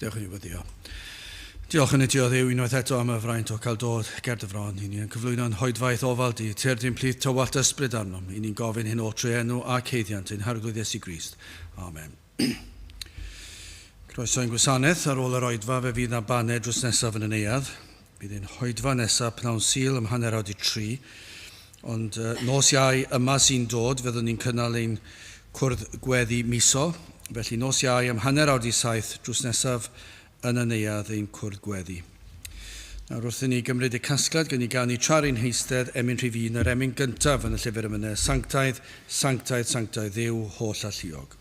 Diolch yn fawr. Diolch yn y diodd unwaith eto am y fraint o cael dod ger dy fron. I ni'n cyflwyno'n hoedfaith ofal di, terdyn plith tywallt ysbryd arnom. I ni'n gofyn hyn o tre enw a ceiddiant yn harglwydd Iesu Grist. Amen. Croeso yn gwasanaeth ar ôl yr oedfa fe fydd na baned drws nesaf yn y neuadd. Bydd ein hoedfa nesaf pnawn Sul ym hanner awr 3. Ond nos Iau yma sy'n dod, fyddwn ni'n cynnal ein cwrdd gweddi miso. Felly nos Iau ym hanner awr 7 drws nesaf yn y neuadd ein cwrdd gweddi. Nawr wrth i ni gymryd y casgliad, gan i ganu tra'r ein heistedd emyn rhifun yr emyn gyntaf yn y llyfr yma, Sanctaidd, Sanctaidd, Sanctaidd, Dduw holl a lluog.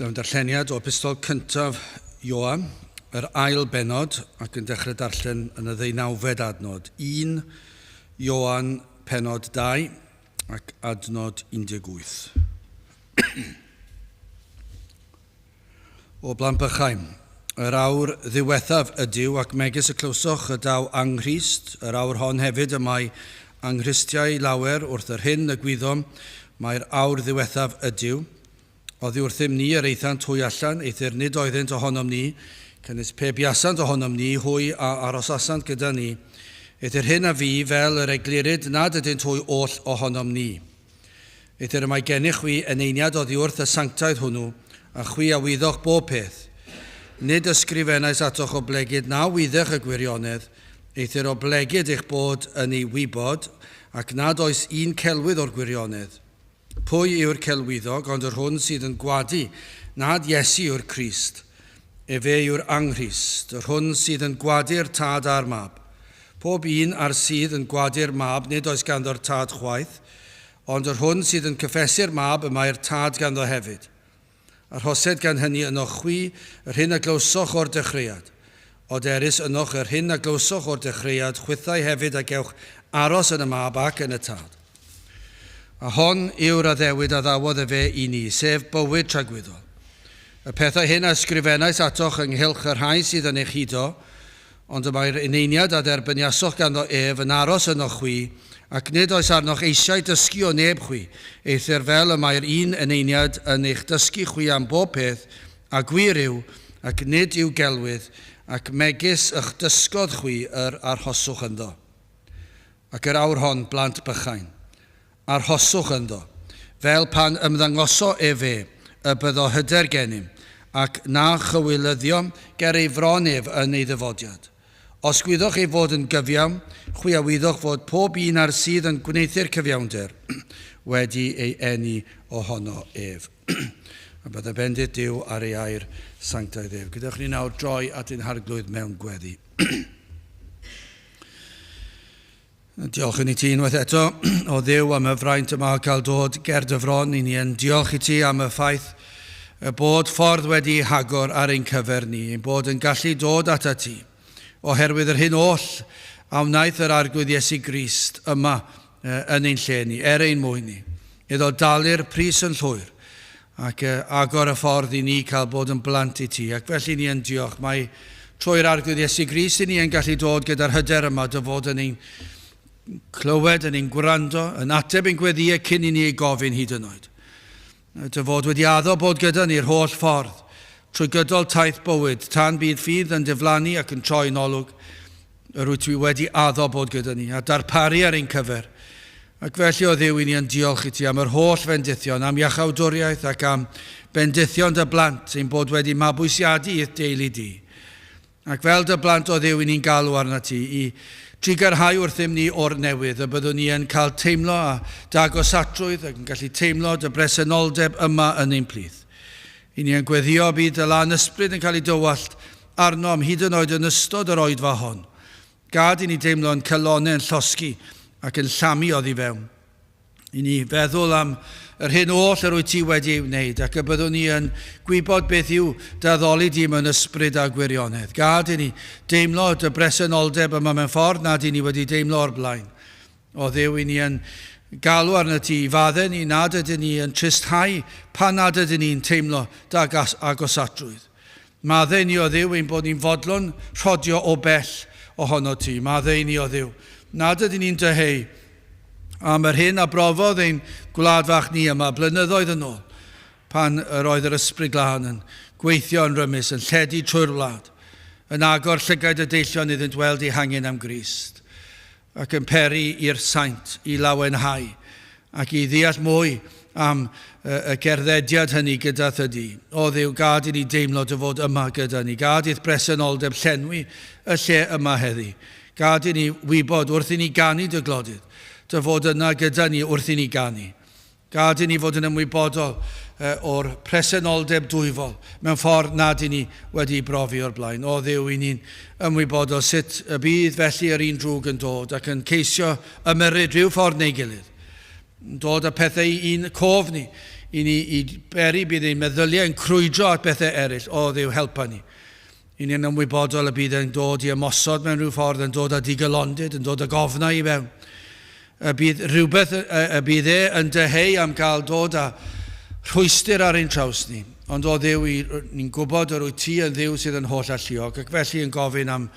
Bydd am darlleniad o epistol cyntaf Ioan, yr ail benod, ac yn dechrau darllen yn y 19fed adnod. 1 Ioan penod 2 ac adnod 18. O Blanbychain, yr awr ddiwethaf ydyw ac megis y clywsoch y daw anghrist, yr awr hon hefyd y mae anghristiau lawer wrth yr hyn y gwyddom, mae'r awr ddiwethaf ydyw. Oddi wrthym ni yr eithant hwy allan, eithir nid oeddynt ohonom ni, cynnes pe biasant ohonom ni, hwy a arosasant gyda ni, Ydy'r hyn a fi fel yr egluryd nad ydyn twy oll ohonom ni. Ydy'r mae gennych chwi yn einiad oddi wrth y sanctaidd hwnnw, a chwi a wyddoch bob peth. Nid ysgrifennais atoch o blegyd na wyddech y gwirionedd, eithir o blegyd eich bod yn ei wybod, ac nad oes un celwydd o'r gwirionedd. Pwy yw'r celwyddog, ond yr hwn sydd yn gwadu, nad Iesu yw'r Crist. Fe yw'r Anghrist, yr hwn sydd yn gwadu'r tad a'r mab. Pob un ar sydd yn gwadu'r mab, nid oes ganddo'r tad chwaith, ond yr hwn sydd yn cyffesu'r mab, y mae'r tad ganddo hefyd. Arhosed gan hynny ynoch chwi, yr hyn a glywsoch o'r dechreuad. Oderus ynoch yr hyn a glywsoch o'r dechreuad, chwythau hefyd a gewch aros yn y mab ac yn y tad. A hon yw'r addewid a ddawodd fe i ni, sef bywyd tragwyddol. Y pethau hyn a ysgrifennais atoch ynghylch yr rhai sydd yn eich hudo, ond y mae'r uneiniad a dderbyniasoch ganddo yn aros ynoch chwi, ac nid oes arnoch eisiau dysgu o neb chwi, eithir fel y mae'r un uneiniad yn eich dysgu chwi am bob peth, a gwir yw, ac nid yw gelwydd, ac megis eich dysgodd chwi yr arhoswch ynddo. Ac yr awr hon blant bychain, arhoswch ynddo, fel pan ymddangoso fe, y byddo hyder gennym, ac na chywilyddiom ger ei fronef yn ei ddyfodiad. Os gwyddoch ei fod yn gyfiawn, chwi a wyddoch fod pob un ar sydd yn gwneithio'r cyfiawnder wedi ei eni ohono ef. A bydde bendit Duw ar ei air sanctaidd ef. Gydwch ni nawr droi at ein harglwydd mewn gweddi. Diolch i ni ti unwaith eto o Dduw am y fraint yma cael dod ger dy fron i ni. Diolch i ti am y ffaith y bod ffordd wedi hagor ar ein cyfer ni, bod yn gallu dod ata ti, oherwydd yr hyn oll a wnaeth yr arglwydd Iesu Grist yma yn ein lle ni, ein mwy ni, iddo dalu'r pris yn llwyr, ac agor y ffordd i ni cael bod yn blant i ti. Ac felly ni yn diolch, mae trwy'r arglwydd Iesu Grist i ni yn gallu dod gyda'r hyder yma, dy fod yn ein clywed, yn ein gwrando, yn ateb ein gweddiau cyn i ni ei gofyn hyd yn oed. Dy fod wedi addo bod gyda ni'r holl ffordd, trwy gydol taith bywyd, tan bydd ffydd yn diflannu ac yn troi'n olwg, yr wyt ti wedi addo bod gyda ni, a darparu ar ein cyfer. Ac felly o Dduw i ni yn diolch i ti am yr holl fendithion, am iachawdwriaeth ac am bendithion dy blant sy'n bod wedi mabwysiadu i'th deulu di. Ac fel dy blant o Dduw i ni'n galw arna ti, i trigarhau wrthym ni o'r newydd, y byddwn ni yn cael teimlo a dagosatrwydd ac yn gallu teimlo dy bresenoldeb yma yn ein plith. I ni yn gweddio bydd y lan ysbryd yn cael ei dywallt arno am hyd yn oed yn ystod yr oedfa hon. Gad i ni deimlo yn cylonau yn llosgi ac yn llamu oddi fewn. I ni feddwl am yr hyn oll yr wyt ti wedi ei wneud ac y byddwn ni yn gwybod beth yw daddoli di mewn ysbryd a gwirionedd. Gad i ni deimlo dy bresenoldeb yma mewn ffordd nad i ni wedi deimlo o'r blaen. O Dduw i ni yn galw arna ti, fadden ni nad ydyn ni yn tristhau pan nad ydyn ni'n teimlo agosatrwydd. Maddau ni o Dduw ein bod ni'n fodlon rhodio o bell ohono ti. Maddau ni o Dduw nad ydyn ni'n dyheu am yr hyn a brofodd ein gwlad fach ni yma blynyddoedd yn ôl, pan yr oedd yr ysbryd glân yn gweithio yn rymus, yn lledu trwy'r wlad, yn agor llygaid y deillion iddynt weld ei hangen am Grist, ac yn peri i'r saint i lawenhau, ac i ddeall mwy am y gerddediad hynny gyda thydi. O Dduw, gad i ni deimlo dy fod yma gyda ni, gad i'th bresenoldeb llenwi y lle yma heddi, gad i ni wybod wrth i ni ganu dy glodydd, dy fod yna gyda ni wrth i ni ganu. Gad i ni fod yn ymwybodol o'r presenoldeb dwyfol mewn ffordd nad i ni wedi brofi o'r blaen. O Dduw, i ni'n ymwybodol sut y bydd felly yr un drwg yn dod ac yn ceisio ymyrryd rhyw ffordd neu gilydd. Dod â pethau un cof ni, i ni i beri bydd ein meddyliau yn crwydro at bethau eraill. O Dduw, helpa ni. I ni'n ymwybodol y bydd yn dod i ymosod mewn rhyw ffordd, yn dod â digolondyd, yn dod â gofnau i fewn. Bydd rhywbeth bydd yn dyheu am gael dod â rhwystyr ar ein traws ni. Ond o Dduw, ni'n gwybod yr wyt ti yn Dduw sydd yn holl alluog, ac felly yn gofyn am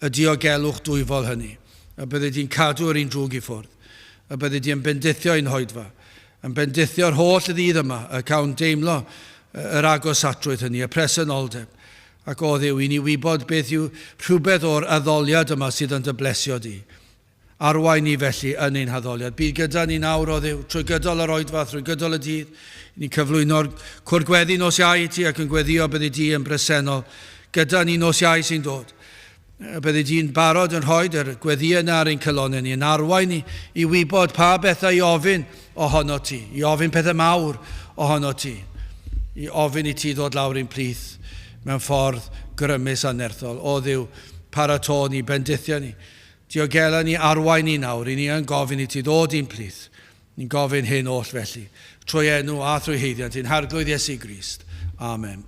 y diogelwch dwyfol hynny. A bydde di'n cadw yr un drwg i ffwrdd. A bydde di'n bendithio ein hoedfa. Yn bendithio'r holl ddydd yma, y cawn deimlo yr agosatrwydd hynny, y presenoldeb. Ac o Dduw, i ni wybod beth yw rhywbeth o'r addoliad yma sydd yn dy blesio di. Arwain ni felly yn ein haddoliad. Bydd gyda ni nawr o Dduw, trwy gydol yr oedfa, trwy gydol y dydd. Ni'n cyflwyno'r cwrgweddi nos Iau i ti ac yn gweddio byddi di yn bresennol. Gyda ni nos Iau sy'n dod. Byddi di'n barod yn rhoi yr gweddi yna ar ein cylonau ni, yn arwain ni i wybod pa bethau i ofyn ohono ti, i ofyn pethau mawr ohono ti, i ofyn i ti ddod lawr ein plith mewn ffordd grymus a nerthol. O Dduw, parato ni, bendithio ni. Diogela ni, arwain ni nawr, i ni yn gofyn i ti ddod i'n plith. Ni'n gofyn hyn oll felly, trwy enw a trwy heiddiant, i'n harglwydd Iesu Grist. Amen.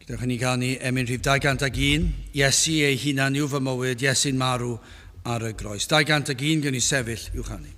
Dewch ni gael ni emyn rhif 201, Iesu ei hunan yw fy mywyd, Iesu'n marw ar y groes. 201 gan ni sefyll i'w chanu.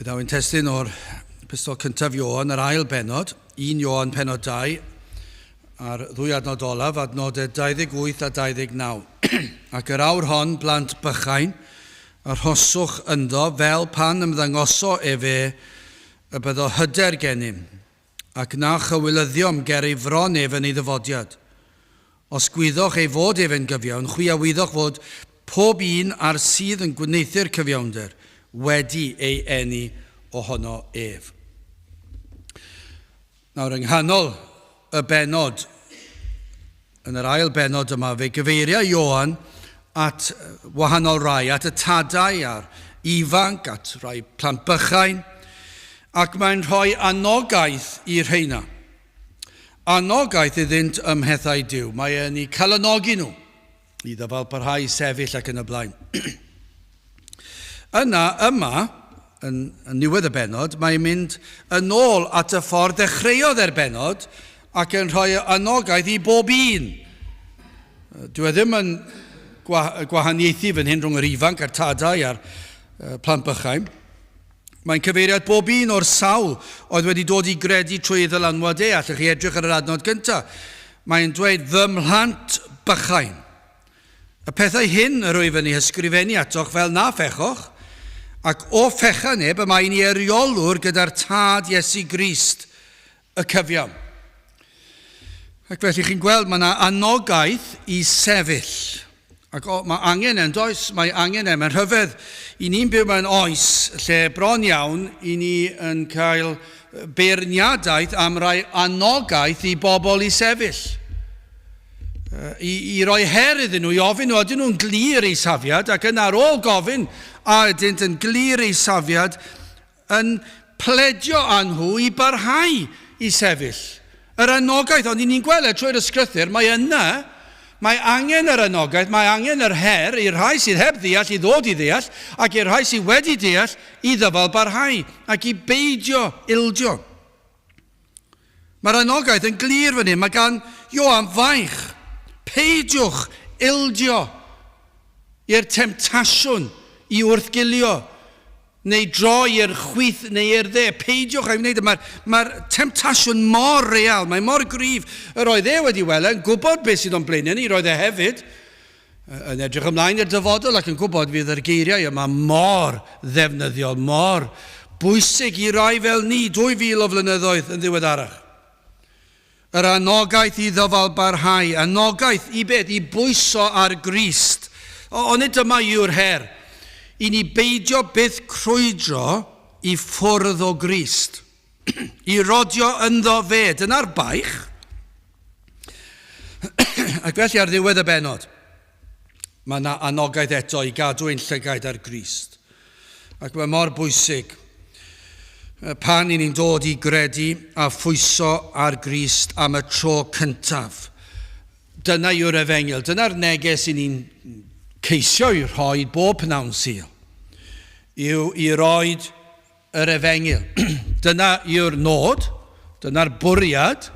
Nawr yn testyn o'r epistol cyntaf Ioan, yr ail benod, 1 Ioan penod 2, a'r ddwy adnod olaf, adnodau 28 a 29. Ac yr awr hon, blant bychain, arhoswch ynddo fel pan ymddangoso fe y byddo hyder gennym, ac na chywilyddiom ger ei fron ef yn ei ddyfodiad. Os gwyddoch ei fod ef yn gyfiawn, chwi a wyddwch fod pob un ar sydd yn gwneithio'r cyfiawnder wedi ei eni ohono ef. Nawr, yng nghanol y benod, yn yr ail benod yma, fe gyfeirio Ioan at wahanol rai, at y tadau a'r ifanc, at rai plant bychain, ac mae'n rhoi anogaeth i'r rheina. Anogaeth iddynt ymhethau Duw. Mae yn ei calanogi nhw, i ddefal parhau sefyll ac yn y blaen. Yma, yn niwedd y benod, mae'n mynd yn ôl at y ffordd ddechreuodd e'r benod ac yn rhoi anogaeth i bob un. Dwi ddim yn gwahaniaethu fan hyn rhwng yr ifanc a'r tadau a'r plant bychain. Mae'n cyfeiriad bob un o'r sawl oedd wedi dod i gredu trwy ddylanwad Allwch chi edrych ar yr adnod gyntaf. Mae'n dweud fy mhlant bychain. Y pethau hyn yr wyf yn ei hysgrifennu atoch fel na phechoch, ac o fechan y mae'n ei eriolwr gyda'r tad Iesu Grist, y cyfiawn. Ac felly chi'n gweld mae yna anogaeth i sefyll. Ac mae angen yn does, mae angen yn rhyfedd i ni'n byw mewn oes lle bron iawn i ni yn cael beirniadaeth am rai anogaeth i bobl i sefyll. I roi her iddyn nhw, i ofyn nhw, ydyn nhw'n glir eu safiad, ac yn ar ôl gofyn a ydynt yn glir eu safiad, yn pledio â nhw i barhau i sefyll. Yr anogaeth, ond ni'n gweld trwy'r ysgrythyr, mae yna, mae angen yr anogaeth, mae angen yr her i'r rhai sydd heb ddeall i ddod i ddeall, ac i'r rhai sydd wedi deall i ddyfal barhau, ac i beidio ildio. Mae'r anogaeth yn glir fan hyn, mae gan Ioan faich, peidiwch ildio i'r temtasiwn i wrthgilio, neu droi i'r chwith neu i'r dde. Peidiwch a'i wneud. Mae'r temtasiwn mor real, mae mor gryf. Yr oedd wedi weld yn gwybod beth sydd o'n blaen ni, roedd hefyd yn edrych ymlaen i'r dyfodol ac yn gwybod fydd yr geiriau yma mor ddefnyddiol, mor bwysig i rai fel ni 2000 o flynyddoedd yn ddiweddarach. Yr anogaeth i ddofal barhau, anogaeth i beth? I bwyso ar Grist. Ond dyma yw'r her. I ni beidio byth crwydro i ffwrdd o Grist. I rodio ynddo fe. Dyna'r baich. Ac felly ar ddiwedd y benod, mae yna anogaeth eto i gadw ein llygaid ar Grist. Ac mae mor bwysig pan i ni'n dod i gredu a phwyso ar Grist am y tro cyntaf. Dyna yw'r efengyl. Dyna'r neges i ni'n ceisio i rhoi bob pnawn Sul. Yw i roi yr efengyl. Dyna yw'r nod, dyna'r bwriad,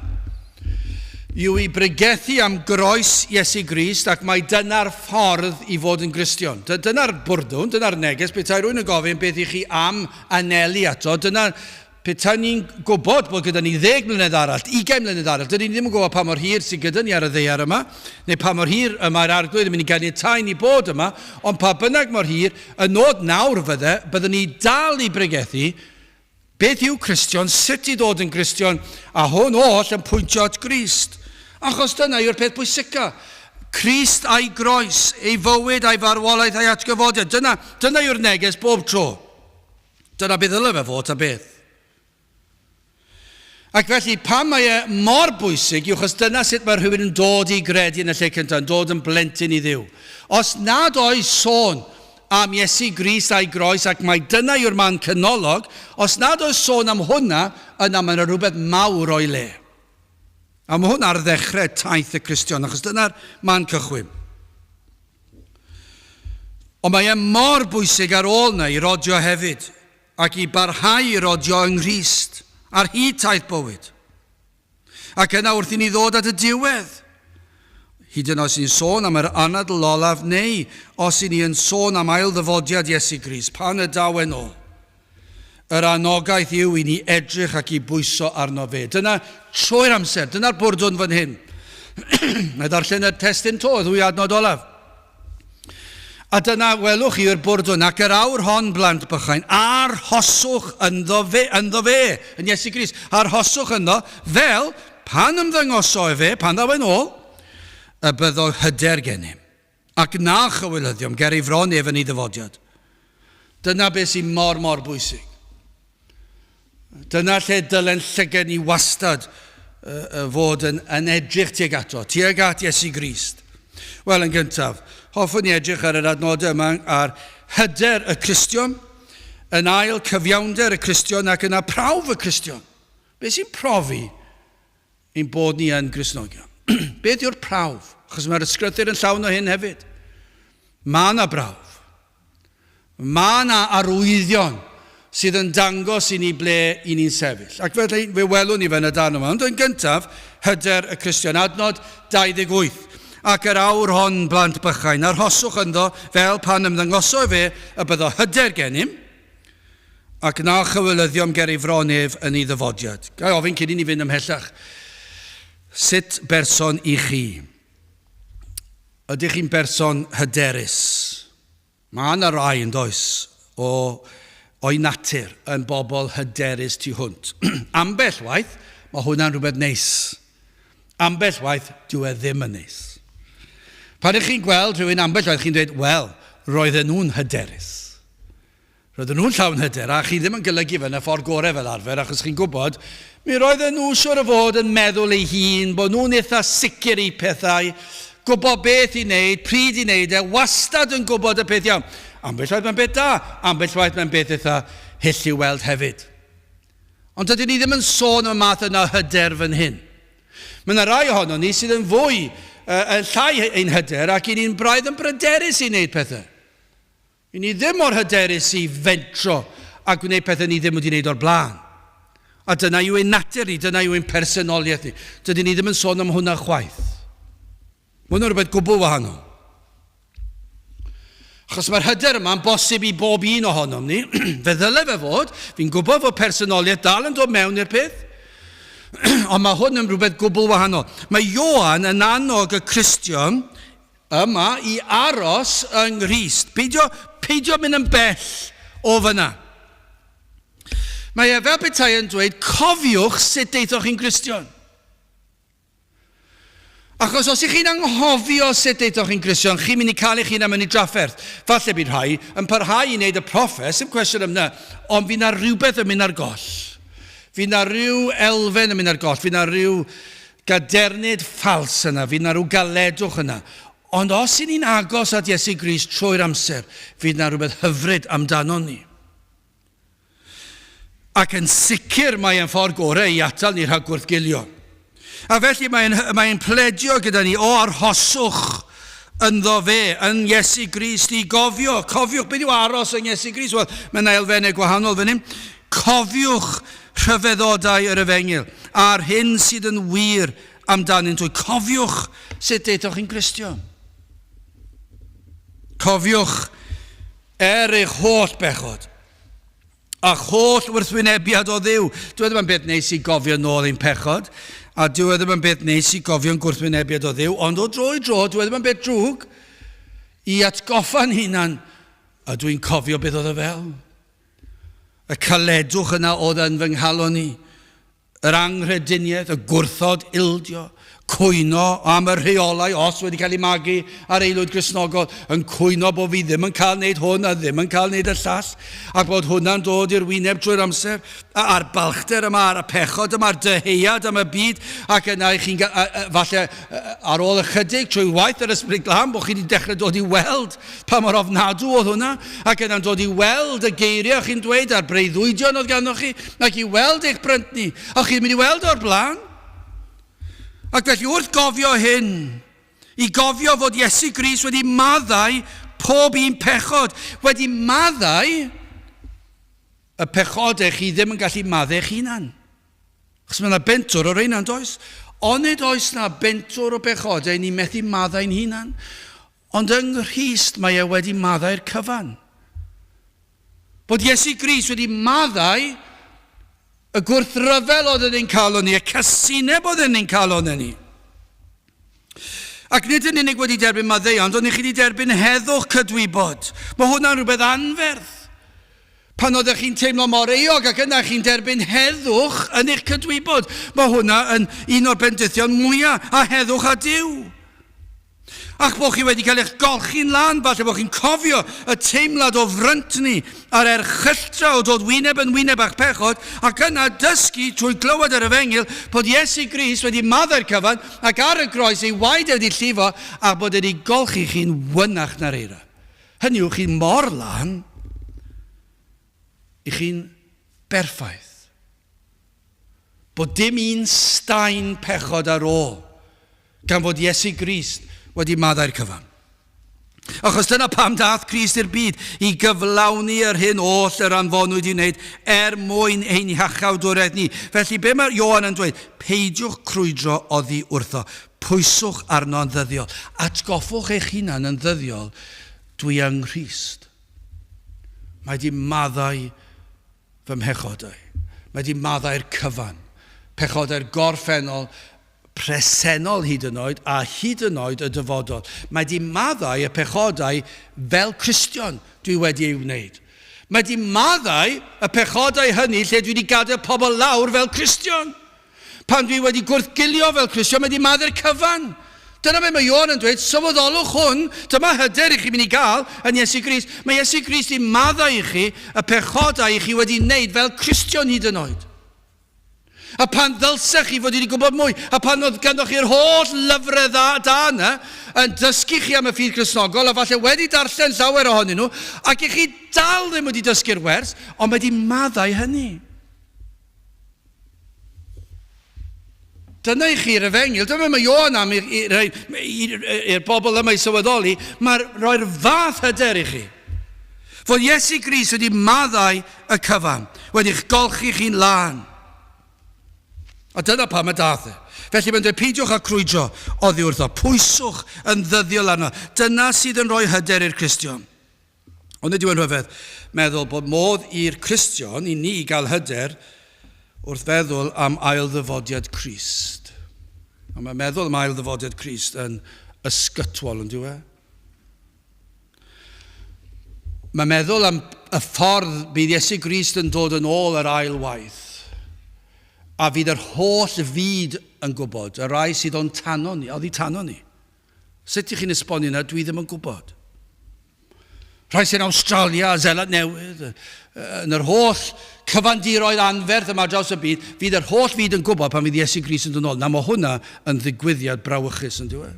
yw i bregethu am groes Iesu Grist, ac mae dyna'r ffordd i fod yn Gristion. Dyna'r bwrdwn, dyna'r neges, petai rwy'n yn gofyn beth i chi am anelu ato, petai ni'n gwybod bod gyda ni 10 mlynedd arall, 20 mlynedd arall, dydyn ni ddim yn gwybod pa mor hir sydd gyda ni ar y ddaear yma, neu pa mor hir mae'r arglwydd yn mynd i ganiatáu ni bod yma, ond pa bynnag mor hir, y nod nawr byddwn ni dal i bregethu beth yw Cristion, sut i ddod yn Gristion, a hwn oll yn pwyntio at Grist. Achos dyna yw'r peth pwysica. Crist a'i groes, ei fywyd, a'i farwolaeth, a'i atgyfodiad. Dyna yw'r neges bob tro. Dyna beth ddyle fe fod a beth. Ac felly, pan mae e mor bwysig, yw chos dyna sut mae rhywun yn dod i gredu yn y lle cyntaf, yn dod yn blentyn i Dduw. Os nad oes sôn am Iesu Grist a'i groes, ac mae dyna yw'r man canolog, os nad oes sôn am hwnna, yna mae'n rhywbeth mawr o'i le. A mae hwn ar ddechrau taith y Cristion, achos dyna'r man cychwyn. Ond mae e mor bwysig ar ôl na i rodio hefyd, ac i barhau i rodio yng Nghrist, ar hyd taith bywyd. Ac yna wrth i ni ddod at y diwedd. Hyd yn oes ni'n sôn am yr anadl olaf, neu os i ni yn sôn am ail ddyfodiad Iesu Grist, pan y dawen ôl. Yr anogaeth yw i ni edrych ac i bwyso arno fe. Dyna trwy'r amser, dyna'r bwrdwn fan hyn. Na darllen y testyn to, ddwy adnod olaf. A dyna welwch chi yw'r bwrdwn, ac yr awr hon blant bychain, a'r hoswch ynddo fe, yn Iesu Grist, a'r hoswch ynddo, fel pan ymddangoso e fe, pan ddaw yn ôl, y byddo hyder gennym, ac na chywilyddiom ger ei fron ef yn ei ddyfodiad. Dyna beth sy'n mor bwysig. Dyna lle dylen llygen ni wastad fod yn edrych tuag ato, tuag at Iesu Grist. Wel, yn gyntaf, hoffwn ni edrych ar yr adnodau yma ar hyder y Cristion, yn ail cyfiawnder y Cristion ac yna prawf y Cristion. Beth sy'n profi ein bod ni yn Gristnogion? Beth yw'r prawf? Achos mae'r ysgrythur yn llawn o hyn hefyd. Mae yna brawf. Mae yna arwyddion sydd yn dangos i ni ble i ni'n sefyll. Ac fe welwn ni fe yn y darn yma. Ond yn gyntaf, hyder y Cristion, adnod 28. Ac yr awr hon blant bychain, a'r hoswch ynddo fel pan ymddangoso fe y byddo hyder gennym, ac na chywilyddiom ger ei fronef yn ei ddyfodiad. Gai ofyn cyn i ni fynd ymhellach. Sut berson i chi? Ydych chi'n berson hyderus? Mae yna rai yn does o'i natur yn bobl hyderus tu hwnt. Ambell waith, mae hwnna'n rhywbeth neis. Ambell waith, dyw e ddim yn neis. Pan ych chi'n gweld rhywun ambell waith, chi'n dweud, wel, roedden nhw'n hyderus. Roedden nhw'n llawn hyder, a chi ddim yn golygu fe yn y ffordd gorau fel arfer, achos chi'n gwybod, mi roedden nhw siwr o fod yn meddwl ei hun, bod nhw'n eitha sicr i pethau, gwybod beth i wneud, pryd i wneud e, wastad yn gwybod y peth iawn. Ambell waith mae'n beth da, ambell waith mae'n beth eitha hyll i weld hefyd. Ond dydyn ni ddim yn sôn am math yna hyder fan hyn. Mae yna rai ohono ni sydd yn fwy yn llai ein hyder ac i ni'n braidd yn bryderus i wneud pethau. I ni ddim mor hyderus i fentro a gwneud pethau ni ddim wedi wneud o'r blaen. A dyna yw ein natur ni, dyna yw ein personoliaeth ni. Dydyn ni ddim yn sôn am hwnna chwaith. Mae hwnna'n rhywbeth gwbl wahanol. Achos mae'r hyder yma'n bosib i bob un ohonom ni. Fe ddyle fe fod, fi'n gwybod fod personoliaeth dal yn dod mewn i'r peth, ond mae hwn yn rhywbeth gwbl wahanol. Mae Ioan yn annog y Cristion yma i aros yng Nghrist. Peidio mynd yn bell o fyna. Mae fel petai yn dweud, cofiwch sut deithoch chi'n Cristion. Achos os ych chi'n anghofio sut deithoch chi'n Cristion, chi'n mynd i cael eich hun am yn ei drafferth. Falle bydd rhai yn parhau i wneud y proffes, dim cwestiwn yna, ond fydd na rhywbeth yn mynd ar goll. Fydd na rhyw elfen yn mynd ar goll, fydd na rhyw gadernid ffals yna, fydd na rhyw galedwch yna. Ond os i ni'n agos at Iesu Grist trwy'r amser, fydd na rhywbeth hyfryd amdano ni. Ac yn sicr mae'n ffordd gorau i atal ni rhag gwrthgilio. A felly mae'n pledio gyda ni o arhoswch ynddo fe, yn Iesu Grist i gofio. Cofiwch beth yw aros yn Iesu Grist. Wel, mae'n elfennau gwahanol fan hyn. Cofiwch rhyfeddodau yr Efengyl a'r hyn sydd yn wir amdanyn nhw. Cofiwch sut deithoch chi'n Cristion. Cofiwch eich holl bechod a holl wrthwynebiad o Dduw. Dwi ddim yn beth neis i gofio nôl ein pechod, a dwi ddim yn beth neis i gofio'n gwrthwynebiad o Dduw, ond o dro i dro, dwi ddim yn beth drwg i atgoffa'n hunan, a dwi'n cofio beth oedd e fel. Y caledwch yna oedd yn fy nghalon ni, yr anghrediniaeth, y gwrthod ildio, cwyno am y rheolau os wedi cael ei magu ar aelwyd Gristnogol, yn cwyno bod fi ddim yn cael wneud hwn a ddim yn cael wneud y llall, ac bod hwnna'n dod i'r wyneb trwy'r amser, a'r balchder yma, a'r pechod yma, a'r dyheuad am y byd, ac yna i chi'n falle ar ôl ychydig trwy waith yr ysbryd glân, bod chi wedi dechrau dod i weld pa mor ofnadw oedd hwnna, ac yna'n dod i weld y geiriau chi'n dweud a'r breuddwydion oedd ganddo chi, ac i weld eich bryntni, a chi'n mynd i weld o'r blaen. Ac felly wrth gofio hyn, i gofio fod Iesu Grist wedi maddau pob un pechod, wedi maddau y pechodau chi ddim yn gallu maddau eich hunan. Achos mae yna bentwr o'r ein does. Onid oes na bentwr o pechodau ni methu maddau'n hunan, ond yng Nghrist mae e wedi maddau'r cyfan. Bod Iesu Grist wedi maddau y gwrthryfel oedd yn cael o'n ni, y casineb oedd yn cael o'n ni. Ac nid yn unig wedi derbyn maddeuant, ond ni chi wedi derbyn heddwch cydwybod. Mae hwnna'n rhywbeth anferth. Pan oeddech chi'n teimlo mor eog ac yna chi'n derbyn heddwch yn eich cydwybod. Mae hwnna yn un o'r bendithion mwyaf a heddwch a Duw. Ac bod chi wedi cael eich golchi'n lan, falle bod chi'n cofio y teimlad o frynt ni a'r erchylltra o dod wyneb yn wyneb a'ch pechod, ac yna dysgu trwy glywed ar y fengil bod Iesu Grist wedi maddau'r cyfan ac ar y groes ei waed wedi llifo a bod wedi golchi chi'n wynach na'r eira. Hynny yw chi'n mor lan i chi'n berffaith. Bod dim un staen pechod ar ôl gan fod Iesu Grist wedi maddau'r cyfan. Achos dyna pam dath Crist i'r byd i gyflawni yr hyn oll yr anfonwyd wedi wneud mwyn ein iachawdwriaeth ni. Felly be mae Ioan yn dweud? Peidiwch crwydro oddi wrtho. Pwyswch arno'n ddyddiol. Atgoffwch eich hunan yn ddyddiol. Dwi yng Nghrist. Mae di maddau fy mhechodau. Mae di maddau'r cyfan. Pechodau'r gorffennol, presennol hyd yn oed, a hyd yn oed y dyfodol. Mae di maddau y pechodau fel Cristion dwi wedi ei wneud. Mae di maddau y pechodau hynny lle dwi wedi gadael pobl lawr fel Cristion. Pan dwi wedi gwrthgilio fel Cristion, mae di maddau'r cyfan. Dyna be mae Ioan yn dweud, sylweddolwch hwn, dyma hyder i chi mynd i gael yn Iesu Grist. Mae Iesu Grist i maddau i chi, y pechodau i chi wedi wneud fel Cristion hyd yn oed. A pan ddylsech chi fod wedi gwybod mwy, a pan oedd ganddoch chi'r holl lyfrau da yna, yn dysgu chi am y ffydd Cristnogol, a falle wedi darllen llawer ohonyn nhw, ac i chi dal ddim wedi dysgu'r wers, ond wedi maddau hynny. Dyna i chi'r efengil, dyma mae Ioan am i'r bobl yma i sylweddoli, mae'n rhoi'r fath hyder i chi. Fod Iesu Grist wedi maddau y cyfan, wedi'ch golchi chi'n lan. A dyna pam y dath e. Felly mae'n dweud, peidiwch a crwydro oddi wrtho, pwyswch yn ddyddiol arno. Dyna sydd yn rhoi hyder i'r Cristion. Ond ydy yn rhyfedd meddwl bod modd i'r Cristion, i ni gael hyder, wrth feddwl am ailddyfodiad Crist. A mae meddwl am ailddyfodiad Crist yn ysgytwol, yn diwe? Mae meddwl am y ffordd bydd Iesu Grist yn dod yn ôl yr ail waith. A fydd yr holl fyd yn gwybod, y rai sydd o'n tano ni, oedd hi tano ni. Sut ych chi'n esbonio yna, dwi ddim yn gwybod. Rai sy'n Awstralia, Zeland Newydd, yn yr holl cyfandiroedd anferth yma draws y byd, fydd yr holl fyd yn gwybod pan fydd Iesu Grist yn dod yn ôl. Na mae hwnna yn ddigwyddiad brawychus yn diwedd.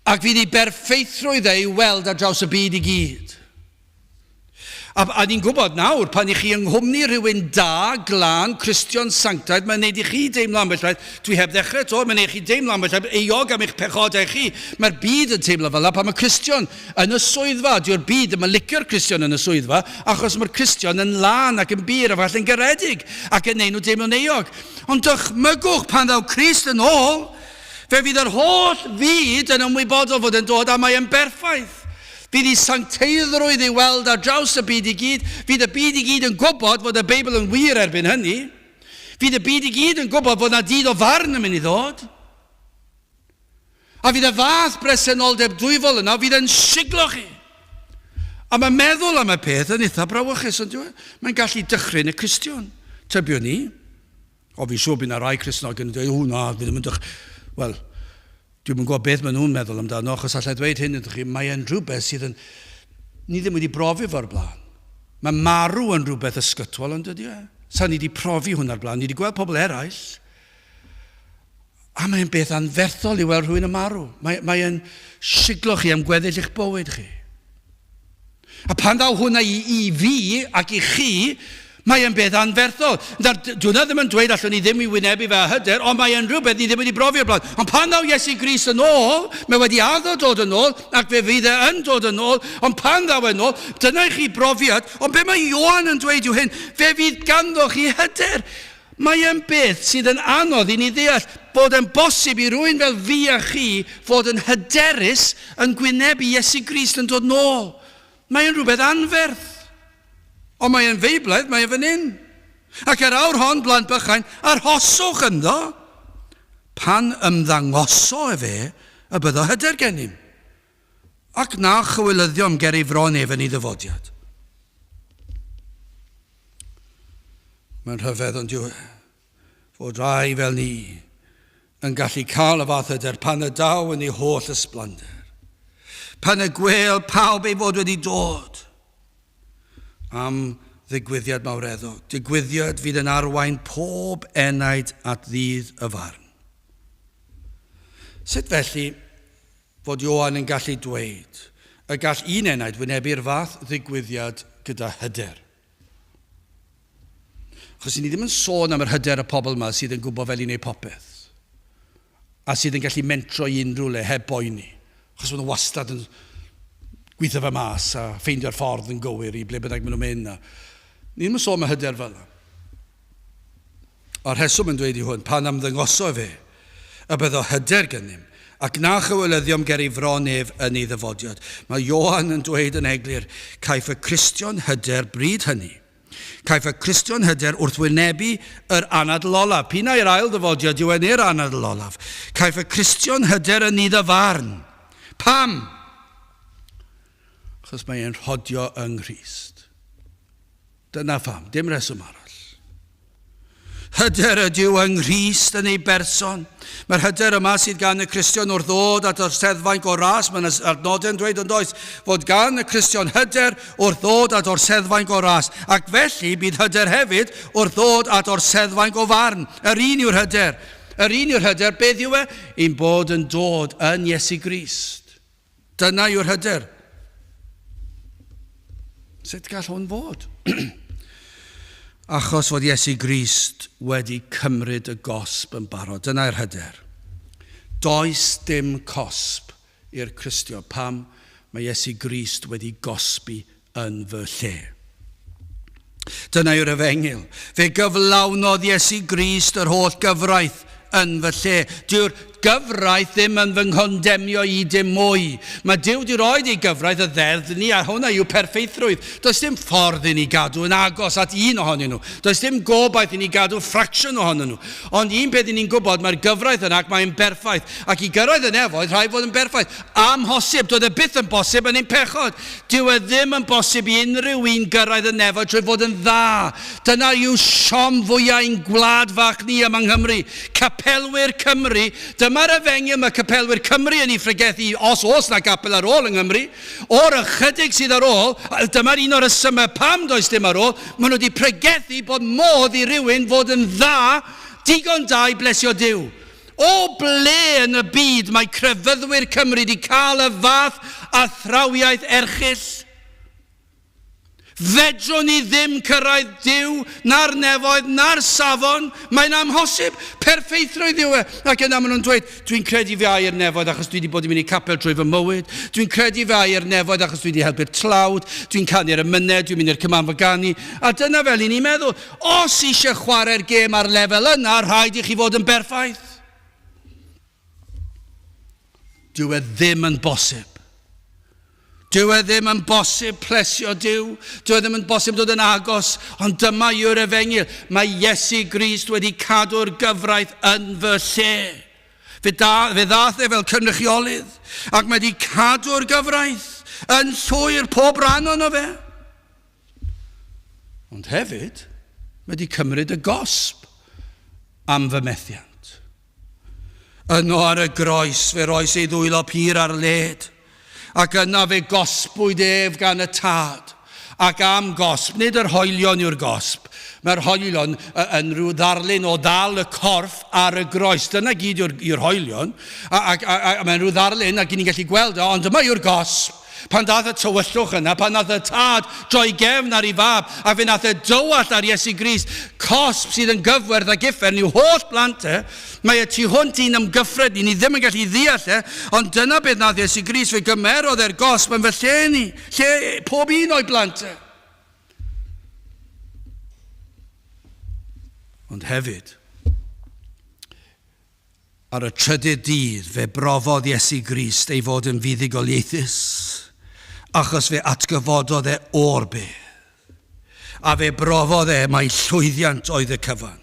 Ac fydd ei berffeithrwydd ei weld ar draws y byd i gyd. A ni'n gwybod nawr, pan i chi ynghlwmni rhywun da, glân, Cristion, sanctaidd, mae'n neud i chi deimlo ambell waith, dwi heb ddechrau to, mae'n neud i chi deimlo ambell waith, eog am eich pechodau chi. Mae'r byd yn teimlo fel, pan mae Cristion yn y swyddfa, diw'r byd yma licio'r Cristion yn y swyddfa, achos mae'r Cristion yn lan ac yn bir a falle'n garedig, ac yn neud nhw deimlo'n eog. Ond dychmygwch pan ddaw Crist yn ôl, fe fydd yr holl fyd yn ymwybodol fod yn dod a mae'n berffaith. Fydd ei sancteiddrwydd ei weld ar draws y byd i gyd. Fydd y byd i gyd yn gwybod fod y Beibl yn wir erbyn hynny. Fydd y byd i gyd yn gwybod fod na dyd o farn yn mynd i ddod. A fydd y fath bresenoldeb dwyfol yna, fydd yn siglo chi. A mae meddwl am y peth yn eitha brawychus, ond mae'n gallu dychryn y Cristion. Tybio ni. O fi'n siŵr bydd na rai Cristnog yn dweud, hwna, fi ddim yn wel, dwi'n yn gwybod beth maen nhw'n meddwl amdano, achos allai dweud hyn ydych chi, mae'n rhywbeth sydd yn, ni ddim wedi profi fo'r blaen. Mae marw yn rhywbeth ysgytwol, ond ydy e. Sa ni wedi profi hwn ar blaen, ni wedi gweld pobl eraill, a mae'n beth anferthol i weld rhywun y marw. Mae'n siglo chi am gweddill eich bywyd chi. A pan ddaw hwnna i fi ac i chi, mae'n beth anferthol. Dwi'n ddim yn dweud allwn ni ddim i wynebu fe a hyder, ond mae'n rhywbeth ni ddim wedi brofi o'r blaen. Ond pan ddaw Iesu Grist yn ôl, mae wedi addo dod yn ôl, ac fe fydd e yn dod yn ôl, ond pan ddaw yn ôl, dyna i chi brofiad, ond be mae Ioan yn dweud yw hyn, fe fydd ganddo chi hyder. Mae'n beth sydd yn anodd i ni ddeall bod yn bosib i rywun fel fi a chi fod yn hyderus yn gwynebu Iesu Grist yn dod yn ôl. Mae'n rhywbeth anferth. Ond mae'n feiblaidd, mae'n fan hyn. Ac awr hon, blant bychain, arhoswch ynddo, pan ymddangoso e fe, y byddo hyder gennym. Ac na chywilyddiom ger ei fron ef yn ei ddyfodiad. Mae'n rhyfedd ond yw fod rai fel ni yn gallu cael y fath hyder pan y daw yn ei holl ysblander. Pan y gwel pawb ei fod wedi dod am ddigwyddiad mawreddog. Digwyddiad fydd yn arwain pob enaid at ddydd y farn. Sut felly fod Ioan yn gallu dweud y gall un enaid wynebu'r fath ddigwyddiad gyda hyder? Achos ni ddim yn sôn am yr hyder y pobl yma sydd yn gwybod fel i wneud popeth a sydd yn gallu mentro i unrhyw le heb boeni. Achos maen nhw wastad yn gweithio fe mas a ffeindio'r ffordd yn gywir i ble bynnag maen nhw'n mynd. Ni ddim yn sôn am hyder fel yna. O'r rheswm yn dweud i hwn, pan ymddangoso fe, y byddo hyder gennym, ac na chywilyddiom ger ei fron ef yn ei ddyfodiad. Mae Ioan yn dweud yn eglur, caiff y Cristion hyder bryd hynny. Caiff y Cristion hyder wrth wynebu yr anadl olaf. P'na i'r ail ddyfodiad yw yn i'r anadl olaf. Caiff y Cristion hyder yn ei ddyfarn. Pam? Achos mae e'n rhodio yng Nghrist. Dyna pham, dim reswm arall. Hyder ydyw yng Nghrist yn ei berson. Mae'r hyder yma sydd gan y Cristion wrth ddod at o'r seddfaint o ras. Mae'n adnodau'n dweud yn does fod gan y Cristion hyder wrth ddod at o'r seddfaint o ras. Ac felly bydd hyder hefyd wrth ddod at o'r seddfaint o farn. Yr un yw'r hyder. Yr un yw'r hyder, beth yw e? Ein bod yn dod yn Iesu Grist. Dyna yw'r hyder. Sut gall hwn fod? Achos fod Iesu Grist wedi cymryd y gosb yn barod. Dyna'r hyder. Does dim cosb i'r Cristio. Pam mae Iesu Grist wedi gosbi yn fy lle. Dyna yw'r efengil. Fe gyflawnodd Iesu Grist yr holl gyfraith yn fy lle. Dyw'r gyfraith ddim yn fy nghondemio i dim mwy. Mae Duw wedi roed ei gyfraith y ddeddf ni, a hwnna yw perffeithrwydd. Does dim ffordd i ni gadw yn agos at un ohonyn nhw. Does dim gobaith i ni gadw ffracsiwn ohonyn nhw. Ond un peth i ni'n gwybod, mae'r gyfraith yna ac mae'n berffaith. Ac i gyrraedd y nefoedd, rhaid fod yn berffaith. Amhosib, doedd e byth yn bosib yn ein pechod. Dyw e ddim yn bosib i unrhyw un gyrraedd y nefoedd trwy fod yn dda. Dyna yw siom fwyaf ein gwlad fach ni yma yng Nghymru. Capelwyr Cymru, dyma'r efengil mae Capelwyr Cymru yn ei phregethu, os na capel ar ôl yng Nghymru. O'r ychydig sydd ar ôl, dyma'r un o'r ysymau pam does dim ar ôl, maen nhw wedi pregethu bod modd i rywun fod yn dda, digon da i blesio Duw. O ble yn y byd mae crefyddwyr Cymru wedi cael y fath a thrawiaeth erchyll? Fedrwn ni ddim cyrraedd Duw, na'r nefoedd, na'r safon. Mae'n amhosib, perffeithrwydd yw e. Ac yna maen nhw'n dweud, dwi'n credu fe ai'r nefoedd achos dwi wedi bod i mynd i capel trwy fy mywyd. Dwi'n credu fe ai'r nefoedd achos dwi wedi helpu'r tlawd. Dwi'n canu'r ymyned, dwi'n mynd i'r cymanfagani. A dyna fel i ni'n meddwl, os eisiau chwarae'r gêm ar lefel yna, rhaid i chi fod yn berffaith. Dyw e ddim yn bosib. Dyw e ddim yn bosib plesio Duw. Dyw e ddim yn bosib dod yn agos. Ond dyma yw'r efengil. Mae Iesu Grist wedi cadw'r gyfraith yn fy lle. Fe ddath e fel cynrychiolydd. Ac mae wedi cadw'r gyfraith yn llwyr pob ran ono fe. Ond hefyd, mae wedi cymryd y gosb am fy methiant. Yno ar y groes fe roes ei ddwylo pur ar led. Ac yna fe gosbwyd ef gan y tad. Ac am gosb, nid yr hoelion yw'r gosb. Mae'r hoelion yn rhyw ddarlun o ddal y corff ar y groes. Dyna gyd yw'r hoelion. A mae'n rhyw ddarlun ac ni'n gallu gweld o, ond dyma yw'r gosb. Pan dath y tywyllwch yna, pan nath y tad droi gefn ar ei fab, a fe nath y dywall ar Iesu Grist, cosb sydd yn gyfwerth ag uffern i'w holl blant e, mae y tu hwnt i'n ymgyffred ni ddim yn gallu ddeall e, ond dyna beth nath Iesu Grist, fe gymerodd e'r gosb yn fy lle ni, lle pob un o'i blant e. Ond hefyd, ar y trydydd dydd, fe brofodd Iesu Grist ei fod yn fuddugoliaethus achos fe atgyfododd o'r beth. A fe brofodd mai llwyddiant oedd y cyfan.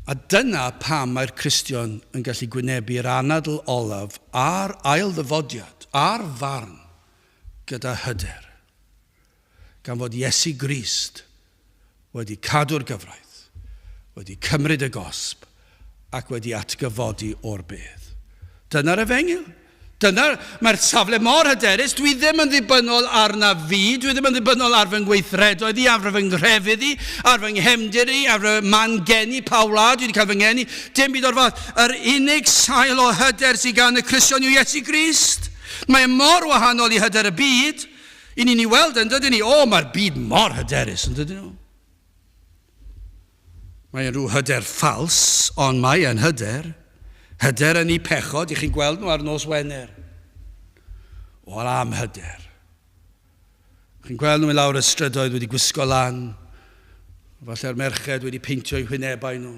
A dyna pam mae'r Cristion yn gallu gwynebu'r anadl olaf a'r ail ddyfodiad, a'r farn gyda hyder. Gan fod Iesu Grist wedi cadw'r gyfraith, wedi cymryd y gosb ac wedi atgyfodi o'r bedd. Dyna'r efengil. Mae'r safle mor hyderus. Dwi ddim yn ddibynnol arna fi, dwi ddim yn ddibynnol ar fy ngweithredoedd i, ar fy ngrefydd i, ar fy nghefndir i, ar fy man geni, pawlad, dwi wedi cael fy ngeni, dim byd o'r fath. Yr unig sail o hyder sydd gan y Cristion yw Iesu Grist. Mae mor wahanol i hyder y byd. I ni'n ei weld yn dydyn ni, mae'r byd mor hyderus yn dydyn nhw. Mae'n rhyw hyder ffals, ond mae yn hyder. Hyder yn ei pechod, i chi'n gweld nhw ar nos Wener. Wel am hyder. Chi'n gweld nhw i lawr y strydoedd wedi gwisgo lan. Falle'r merched wedi peintio eu hwynebau nhw.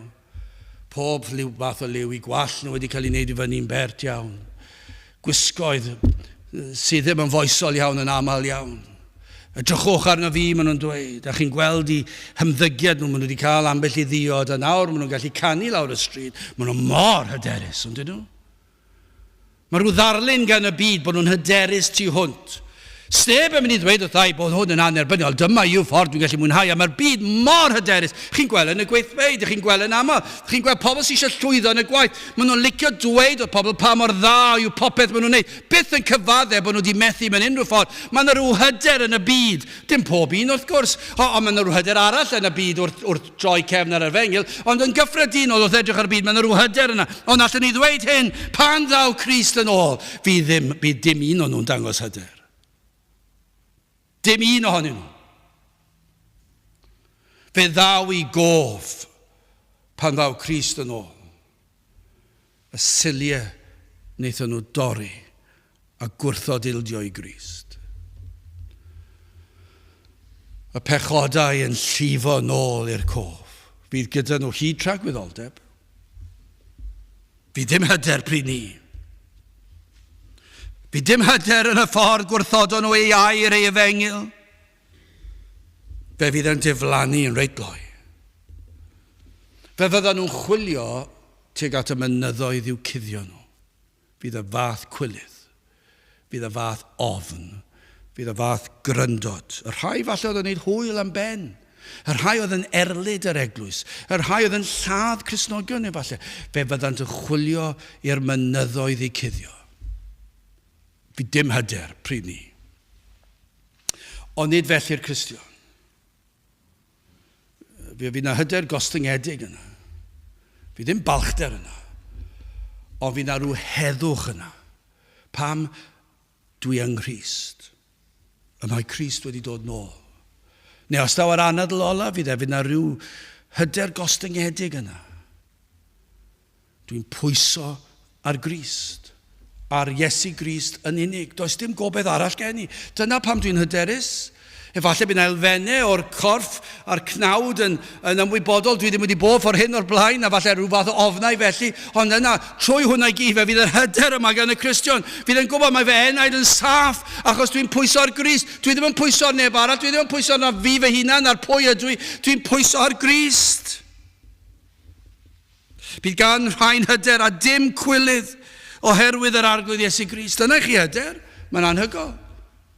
Pob lliw fath o liw i gwall nhw wedi cael ei wneud i fyny'n bert iawn. Gwisgoedd sydd ddim yn foesol iawn yn aml iawn. Edrychwch arno fi, maen nhw'n dweud. A chi'n gweld i hymddygiad nhw, maen nhw wedi cael ambell i ddiod, a nawr maen nhw'n gallu canu lawr y stryd. Maen nhw'n mor hyderus, ond dyn nhw. Mae rhyw ddarlun gan y byd bod nhw'n hyderus tu hwnt. Sneb yn mynd i ddweud wrthai bod hwn yn anerbyniol. Dyma yw ffordd dwi'n gallu mwynhau. A mae'r byd mor hyderus. Chi'n gweld yn y gweithfeydd, chi'n gweld yn aml. Chi'n gweld pobl sy'n eisiau llwyddo yn y gwaith. Maen nhw'n licio dweud o'r pobl pa mor dda yw popeth maen nhw'n neud. Byth yn cyfaddau bod nhw wedi methu mewn unrhyw ffordd. Mae yna rhyw hyder yn y byd. Dim pob un wrth gwrs. Ond mae yna rhyw hyder arall yn y byd wrth droi cefn ar y fengil. Ond yn gyffredinol wrth edrych ar y byd, mae yna rhyw hyder yna. Ond allwn ni ddweud hyn, pan ddaw Crist yn ôl, bydd dim un o'n nhw'n dangos hyder. Dim un ohonyn nhw. Fe ddaw i gof pan ddaw Crist yn ôl. Y siliau wnaethon nhw dorri a gwrthodildio i Grist. Y pechodau yn llifo nôl i'r cof. Fydd gyda nhw hyd tragwyddoldeb. Fydd dim hyder pryd ni. Fydd dim hyder yn y ffordd gwrthodon nhw ei air ei efengil. Fe fydd yn diflannu yn reit gloi. Fe fyddan nhw'n chwilio tuag at y mynyddoedd i'w cuddio nhw. Fydd y fath cwylydd. Fydd y fath ofn. Fydd y fath gryndod. Y rhai falle oedd yn gwneud hwyl am ben. Y rhai oedd yn erlyd yr eglwys. Y rhai oedd yn lladd Cristnogion efallai. Fe fyddan nhw'n chwilio i'r mynyddoedd i'w cuddio. Fydd dim hyder pryd ni. Ond nid felly'r Cristion. Fydd yna hyder gostyngedig yna. Fydd dim balchder yna. Ond fydd yna rhyw heddwch yna. Pam dwi yng Nghrist. Y mae Crist wedi dod nôl. Neu os daw ar anadl ola, fydd yna rhyw hyder gostyngedig yna. Dwi'n pwyso ar Grist. Ar Iesu Grist yn unig. Does dim gobeith arall gen i. Dyna pam dwi'n hyderus. Efallai bydd elfennau o'r corff a'r cnawd yn ymwybodol. Dwi ddim wedi bod ffordd hyn o'r blaen, a falle rhyw fath o ofnau felly. Ond yna, trwy hwnna i gyd, fe fydd yr hyder yma gan y Cristion. Fydd yn gwybod mae fe enaid yn saff, achos dwi'n pwyso ar Grist. Dwi ddim yn pwyso ar neb arall. Dwi ddim yn pwyso ar fi fy hunan, ar pwy ydw i. Dwi'n pwyso ar Grist. Bydd gan rhain hyder a dim cwylydd oherwydd yr arglwydd Iesu Grist. Dyna chi hyder. Mae'n anhygoel.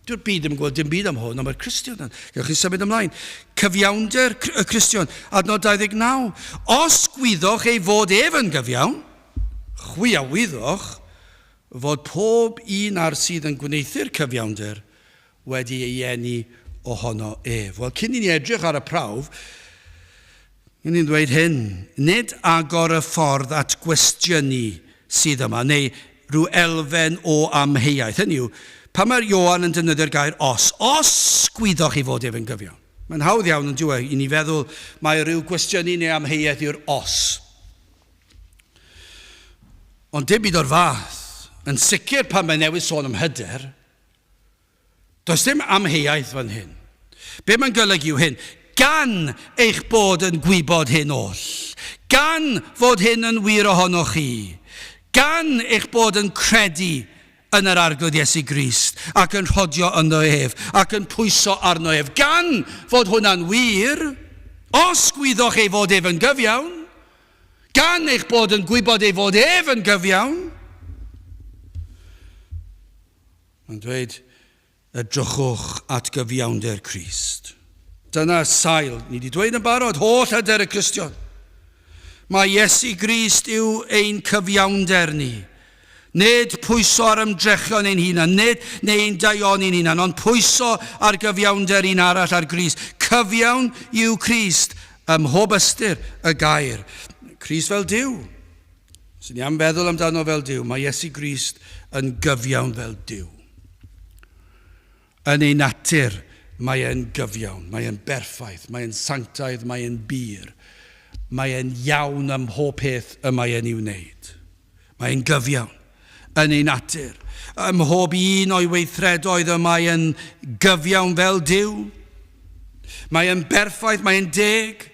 Dyw'r byd ddim yn gweld dim byd am hwn, ond mae'r Cristion yn. Gallwch chi symud ymlaen. Cyfiawnder y Cristion, adnod 29. Os gwyddoch ei fod ef yn gyfiawn, chwiawyddwch fod pob un ar sydd yn gwneithu'r cyfiawnder wedi ei eni ohono ef. Wel, cyn i ni edrych ar y prawf, ni'n dweud hyn, nid agor y ffordd at gwestiynu sydd yma, neu rhyw elfen o amheuaeth. Hynny yw, pa mae'r Ioan yn defnyddio'r gair os gwyddoch chi fod ef yn gyfiawn. Mae'n hawdd iawn yn diwedd i ni feddwl mae rhyw gwestiynu neu amheuaeth yw'r os. Ond dim byd o'r fath, yn sicr pan mae newydd sôn am hyder, does dim amheuaeth fan hyn. Be mae'n golygu yw hyn? Gan eich bod yn gwybod hyn oll, gan fod hyn yn wir ohonoch chi, gan eich bod yn credu yn yr arglwydd Iesu Grist, ac yn rhodio yno ef ac yn pwyso arno ef. Gan fod hwnna'n wir, os gwyddoch ei fod ef yn gyfiawn, gan eich bod yn gwybod ei fod ef yn gyfiawn, mae'n dweud, edrychwch at gyfiawnder Crist. Dyna sail, ni wedi dweud yn barod, holl hyder y Cristion. Mae Iesu Grist yw ein cyfiawnder ni. Nid pwyso ar ymdrechion ein hunan, nid neu'n daion ein hunan, ond pwyso ar gyfiawnder un arall ar Grist. Cyfiawn yw Crist, ym mhob ystyr y gair. Crist fel Duw. Os ni am feddwl amdano fel Duw, mae Iesu Grist yn gyfiawn fel Duw. Yn ei natur, mae e'n gyfiawn, mae e'n berffaith, mae e'n sanctaidd, mae e'n bir. Mae e'n iawn am mhob peth y mae e'n i'w wneud. Mae e'n gyfiawn yn ei natur. Ym mhob un o'i weithredoedd y mae e'n gyfiawn fel Duw. Mae e'n berffaith, mae e'n deg.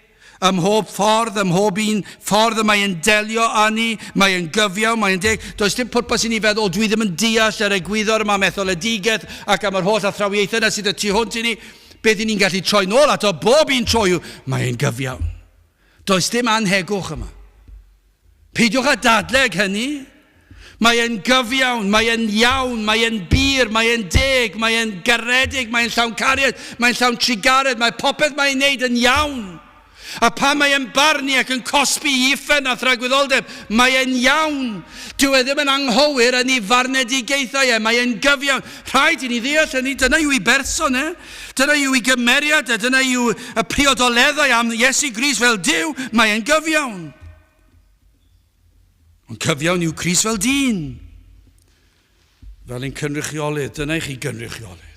Ym mhob ffordd, ym mhob un ffordd y mae e'n delio â ni. Mae e'n gyfiawn, mae e'n deg. Does dim pwrpas i ni feddwl, dwi ddim yn deall ar egwyddor yma metholedigedd ac am yr holl athrawiaethau yna sydd y tu hwnt i ni. Beth i ni'n gallu troi nôl ato bob un tro yw, mae e'n gyfiawn. Does dim anhegwch yma. Peidiwch â dadleg hynny. Mae e'n gyfiawn, mae e'n iawn, mae e'n bir, mae e'n deg, mae e'n garedig, mae e'n llawn cariad, mae e'n llawn trigaredd, mae popeth mae'n neud yn iawn. A pan mae e'n barnu ac yn cosbi i uffen a thragwyddoldeb, mae e'n iawn. Dyw e ddim yn anghywir yn ei farnedigaethau e, mae e'n gyfiawn. Rhaid i ni ddeall hynny, dyna yw ei berson e. Dyna yw ei gymeriad e, dyna yw y priodoleddau am Iesu Grist fel Duw, mae e'n gyfiawn. Ond cyfiawn yw Crist fel dyn. Fel ein cynrychiolydd, dyna i chi gynrychiolydd.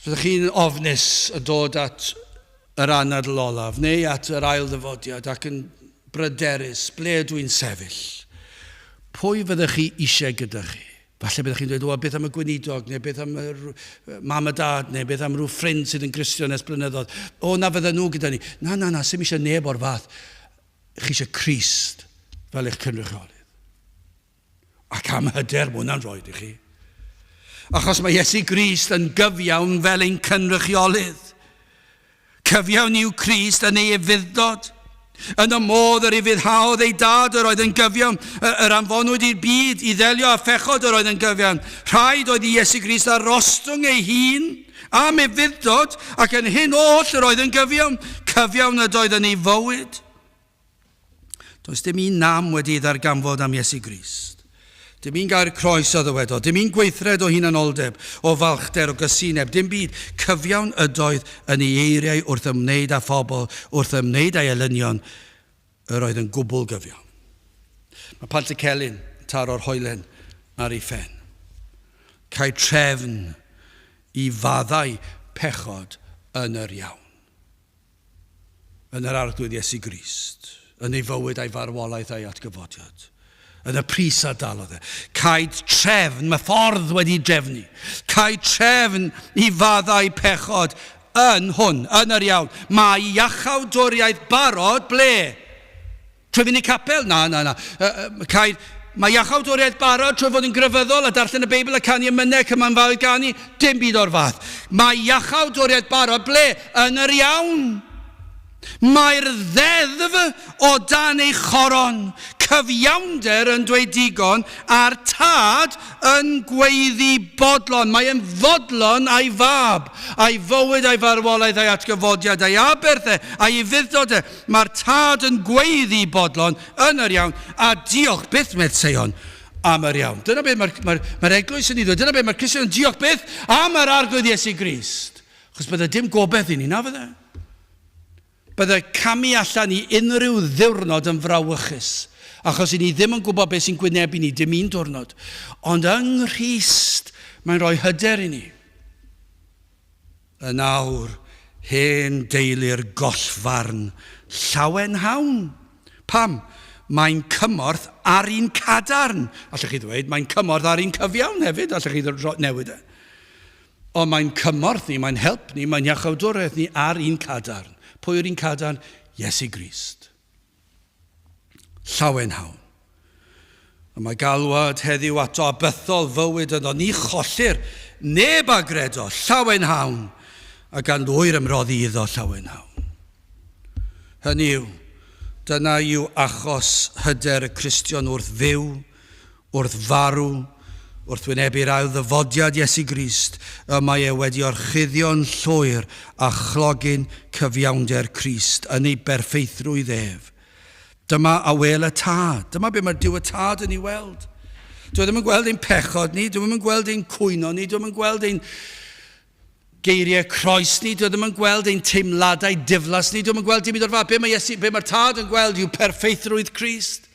Fyddwch chi'n ofnus y dod at yr anadl olaf, neu at yr ail ddyfodiad ac yn bryderus, ble dwi'n sefyll. Pwy fyddwch chi eisiau gyda chi? Falle byddwch chi'n dweud, o, beth am y gweinidog, neu beth am y mam a dad, neu beth am rhyw ffrind sydd yn Gristion ers blynyddoedd. O, na fydda nhw gyda ni. Na, sy'n eisiau neb o'r fath. Chi eisiau Crist fel eich cynrychiolydd. Ac am hyder mwyn hwnna'n roed i chi. Achos mae Iesu Grist yn gyfiawn fel ein cynrychiolydd. Cyfiawn yw Crist yn ei efuddod. Yn y modd yr ufuddhaodd ei dad yr oedd yn gyfiawn, yr anfonwyd i'r byd i ddelio a phechod yr oedd yn gyfiawn. Rhaid oedd i Iesu Grist arostwng ei hun am efuddod ac yn hyn oll yr oedd yn gyfiawn. Cyfiawn ydoedd yn ei fywyd. Does dim un nam wedi ddarganfod am Iesu Grist. Dim un gair croes o ddywedo, dim un gweithred o hunanoldeb, o falchder, o gysineb, dim byd. Cyfiawn ydoedd yn ei eiriau wrth ymwneud â phobl, wrth ymwneud â'i elynion, yr oedd yn gwbl gyfiawn. Mae Pant y Celyn, taro'r hoelen ar ei phen. Cael trefn i faddau pechod yn yr iawn. Yn yr arglwydd Iesu Grist, yn ei fywyd a'i farwolaeth a'i atgyfodiad. Yn y pris a dalodd e. Caid trefn, mae ffordd wedi drefnu. Caid trefn i faddau pechod yn hwn, yn yr iawn. Mae iachawdwriaeth barod ble? Trwy fynd i capel? Na. Mae iachawdwriaeth barod trwy fod yn grefyddol a darllen y Beibl a canu ymynau cyman fawr ganu? Dim byd o'r fath. Mae iachawdwriaeth barod ble? Yn yr iawn. Mae'r ddeddf o dan ei choron, cyfiawnder yn dweud digon, a'r tad yn gweiddi bodlon. Mae yn fodlon a'i fab, a'i fywyd a'i farwolaeth a'i atgyfodiad, a'i aberthau, a'i fuddod. Mae'r tad yn gweiddi bodlon yn yr iawn, a diolch byth meddseion am yr iawn. Dyna beth mae'r eglwys yn ei ddweud, dyna beth mae'r Cristion yn diolch byth am yr arglwydd Iesu Grist. Chos bydde dim gobeith i ni, na fydde? Bydde camu allan i unrhyw ddiwrnod yn frawychus, achos i ni ddim yn gwybod beth sy'n gwynebu ni, dim un diwrnod. Ond yng Nghrist, mae'n rhoi hyder i ni. Yn awr, hen deulu'r gollfarn, llawen hawn. Pam? Mae'n cymorth ar un cadarn. Allech chi ddweud, mae'n cymorth ar un cyfiawn hefyd, allech chi newid e. Ond mae'n cymorth ni, mae'n help ni, mae'n iachawdwriaeth ni ar un cadarn. Pwy yw'r un cadarn? Iesu Grist. Llawen hawn. A mae galwad heddiw ato abythol fywyd yno ni chollir neb agredo llawen hawn a gan lwyr ymroddi iddo llawen hawn. Hynny yw, dyna yw achos hyder y Cristion wrth fyw, wrth farw, wrth wynebu'r ail ddyfodiad Iesu Grist, y mae e wedi orchuddio'n llwyr a chlogin cyfiawnder Crist yn ei berffeithrwydd ef. Dyma awel y tad. Dyma be mae'r diw y tad yn ei weld. Dwi ddim yn gweld ein pechod ni, dwi ddim yn gweld ein cwyno ni, dwi ddim yn gweld ein geiriau croes ni, dwi ddim yn gweld ein teimladau diflas ni, dwi ddim yn gweld dim i ddorfa. Be mae'r tad yn gweld yw perffeithrwydd Crist.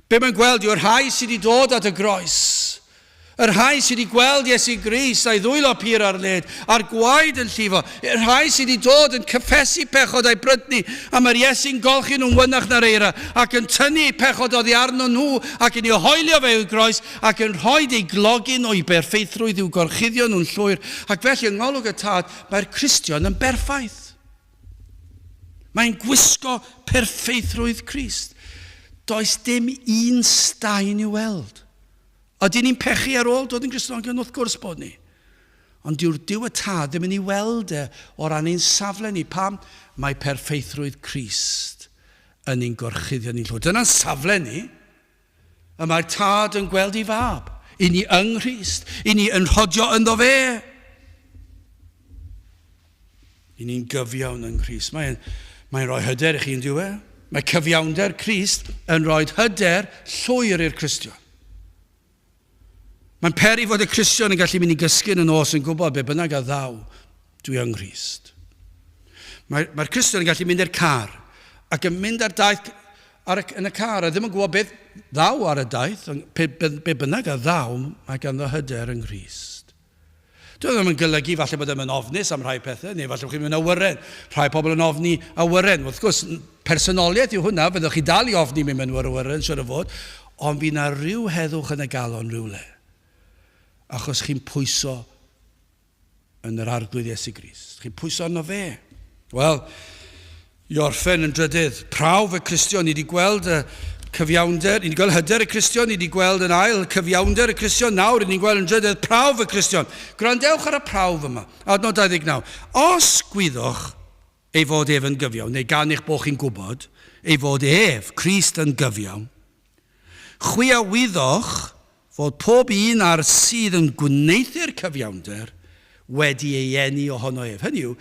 Be mae'n gweld yw'r rhai sydd wedi dod at y groes. Yr rhai sydd wedi gweld Iesu Grist a'i ddwylo pur ar led, a'r gwaed yn llifo. Yr rhai sydd wedi dod yn cyffesu pechod a'i brydni, a mae'r Iesu'n golchi nhw'n wynach na'r eira, ac yn tynnu pechod oddi arno nhw, ac yn ei hoelio fe i'w groes, ac yn rhoi ei glogin o'i berffeithrwydd i'w gorchuddio nhw'n llwyr. Ac felly yng ngolwg y tad, mae'r Cristion yn berffaith. Mae'n gwisgo perffeithrwydd Crist. Does dim un staen i'w weld. Ydyn ni'n pechu ar ôl dod yn Gristnogion? Wrth gwrs bod ni. Ond dyw'r diw y tad ddim yn ei weld o ran ein safle ni. Pam? Mae perffeithrwydd Crist yn ein gorchuddio ni'n llwyr. Dyna'n safle ni. Y mae'r tad yn gweld ei fab. I ni yng Nghrist. I ni yn rhodio ynddo fe. I ni'n gyfiawn yng Nghrist. Mae'n rhoi hyder i chi yn diwe. Mae cyfiawnder Crist yn rhoi hyder llwyr i'r Cristion. Mae'n peri fod y Cristion yn gallu mynd i gysgu yn y nos yn gwybod be bynnag a ddaw dwi yng Nghrist. Mae'r Cristion yn gallu mynd i'r car ac yn mynd ar daith yn y car a ddim yn gwybod beth ddaw ar y daith, be bynnag a ddaw mae ganddo hyder yng Nghrist. Dwi ddim yn golygu falle bod yn ofnus am rhai pethau, neu falle chi'n mynd awyren. Rhai pobl yn ofni awyren. Wrth gwrs, personoliaeth yw hwnna, fyddwch chi dal i ofni mewn awyren, siwr o fod, ond bydd na rhyw heddwch yn y galon rhywle. Achos chi'n pwyso yn yr arglwydd Iesu Grist. Chi'n pwyso arno fe. Wel, i orffen yn drydydd, prawf y Cristion, ni wedi gweld y cyfiawnder, ni wedi gweld hyder y Cristion, ni wedi gweld yn ail cyfiawnder y Cristion, nawr ni wedi gweld yn drydydd prawf y Cristion. Gwrandewch ar y prawf yma, adnod 29. Os gwyddwch ei fod ef yn gyfiawn, neu gan eich bod chi'n gwybod, ei fod ef, Crist yn gyfiawn, chwiawyddwch fod pob un ar sydd yn gwneithio'r cyfiawnder wedi ei eni ohono ef. Hynny yw,